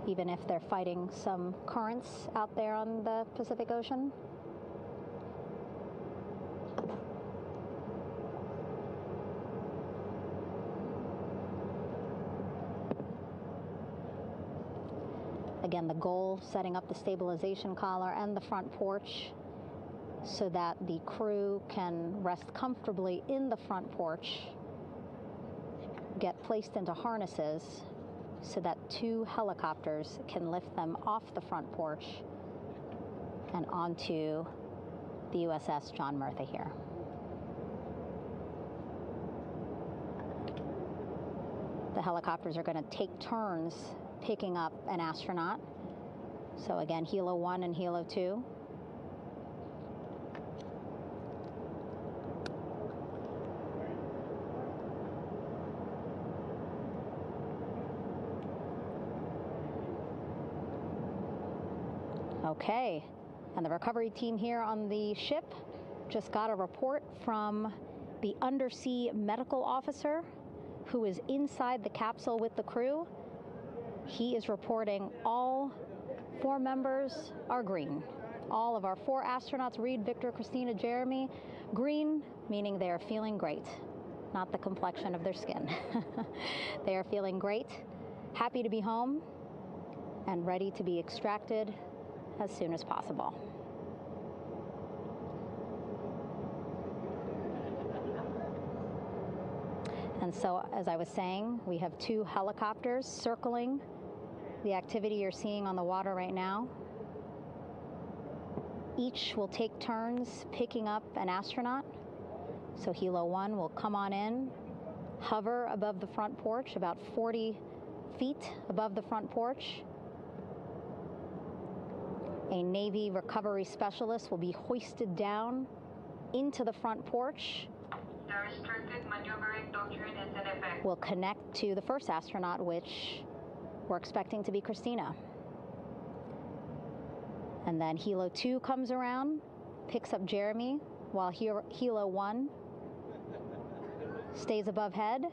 even if they're fighting some currents out there on the Pacific Ocean. Again, the goal, setting up the stabilization collar and the front porch so that the crew can rest comfortably in the front porch, get placed into harnesses so that 2 helicopters can lift them off the front porch and onto the USS John Murtha here. The helicopters are going to take turns picking up an astronaut. So again, Helo 1 and Helo 2. Okay, and the recovery team here on the ship just got a report from the undersea medical officer who is inside the capsule with the crew. He is reporting all 4 members are green. All of our 4 astronauts, Reed, Victor, Christina, Jeremy, green, meaning they are feeling great, not the complexion of their skin. They are feeling great, happy to be home, and ready to be extracted as soon as possible. And so, as I was saying, we have 2 helicopters circling the activity you're seeing on the water right now. Each will take turns picking up an astronaut. So Helo 1 will come on in, hover above the front porch, about 40 feet above the front porch. A Navy recovery specialist will be hoisted down into the front porch. The restricted maneuvering doctrine is in effect. We'll connect to the first astronaut, which we're expecting to be Christina. And then Helo 2 comes around, picks up Jeremy, while Helo 1 stays above head,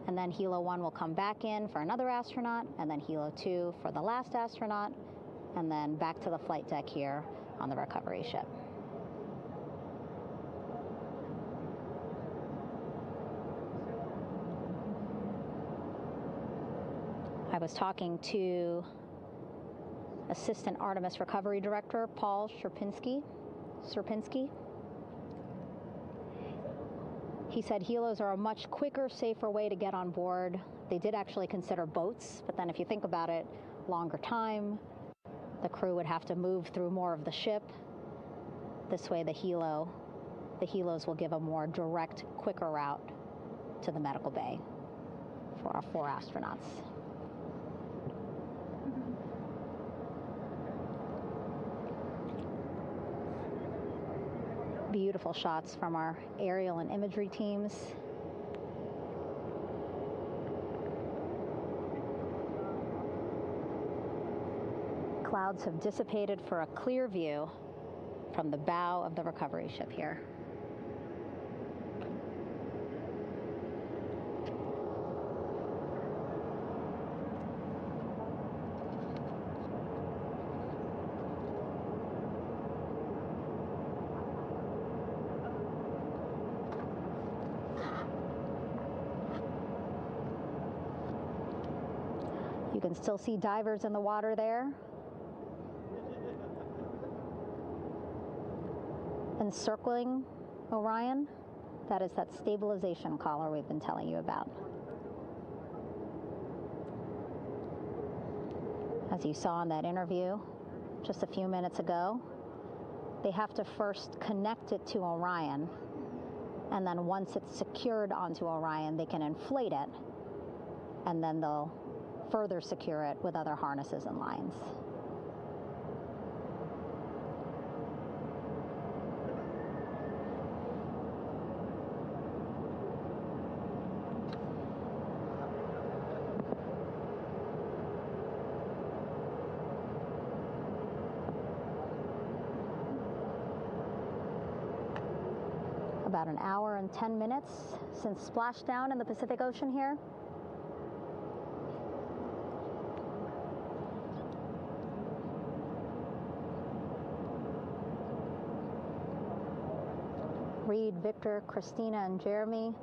and then Helo 1 will come back in for another astronaut, and then Helo 2 for the last astronaut, and then back to the flight deck here on the recovery ship. I was talking to Assistant Artemis Recovery Director Paul Sierpinski. He said helos are a much quicker, safer way to get on board. They did actually consider boats, but then if you think about it, longer time, the crew would have to move through more of the ship. This way the helos will give a more direct, quicker route to the medical bay for our 4 astronauts. Beautiful shots from our aerial and imagery teams. Clouds have dissipated for a clear view from the bow of the recovery ship here. You can still see divers in the water there. Encircling Orion, that is that stabilization collar we've been telling you about. As you saw in that interview just a few minutes ago, they have to first connect it to Orion, and then once it's secured onto Orion, they can inflate it, and then they'll further secure it with other harnesses and lines. About an hour and 10 minutes since splashdown in the Pacific Ocean here. Reed, Victor, Christina, and Jeremy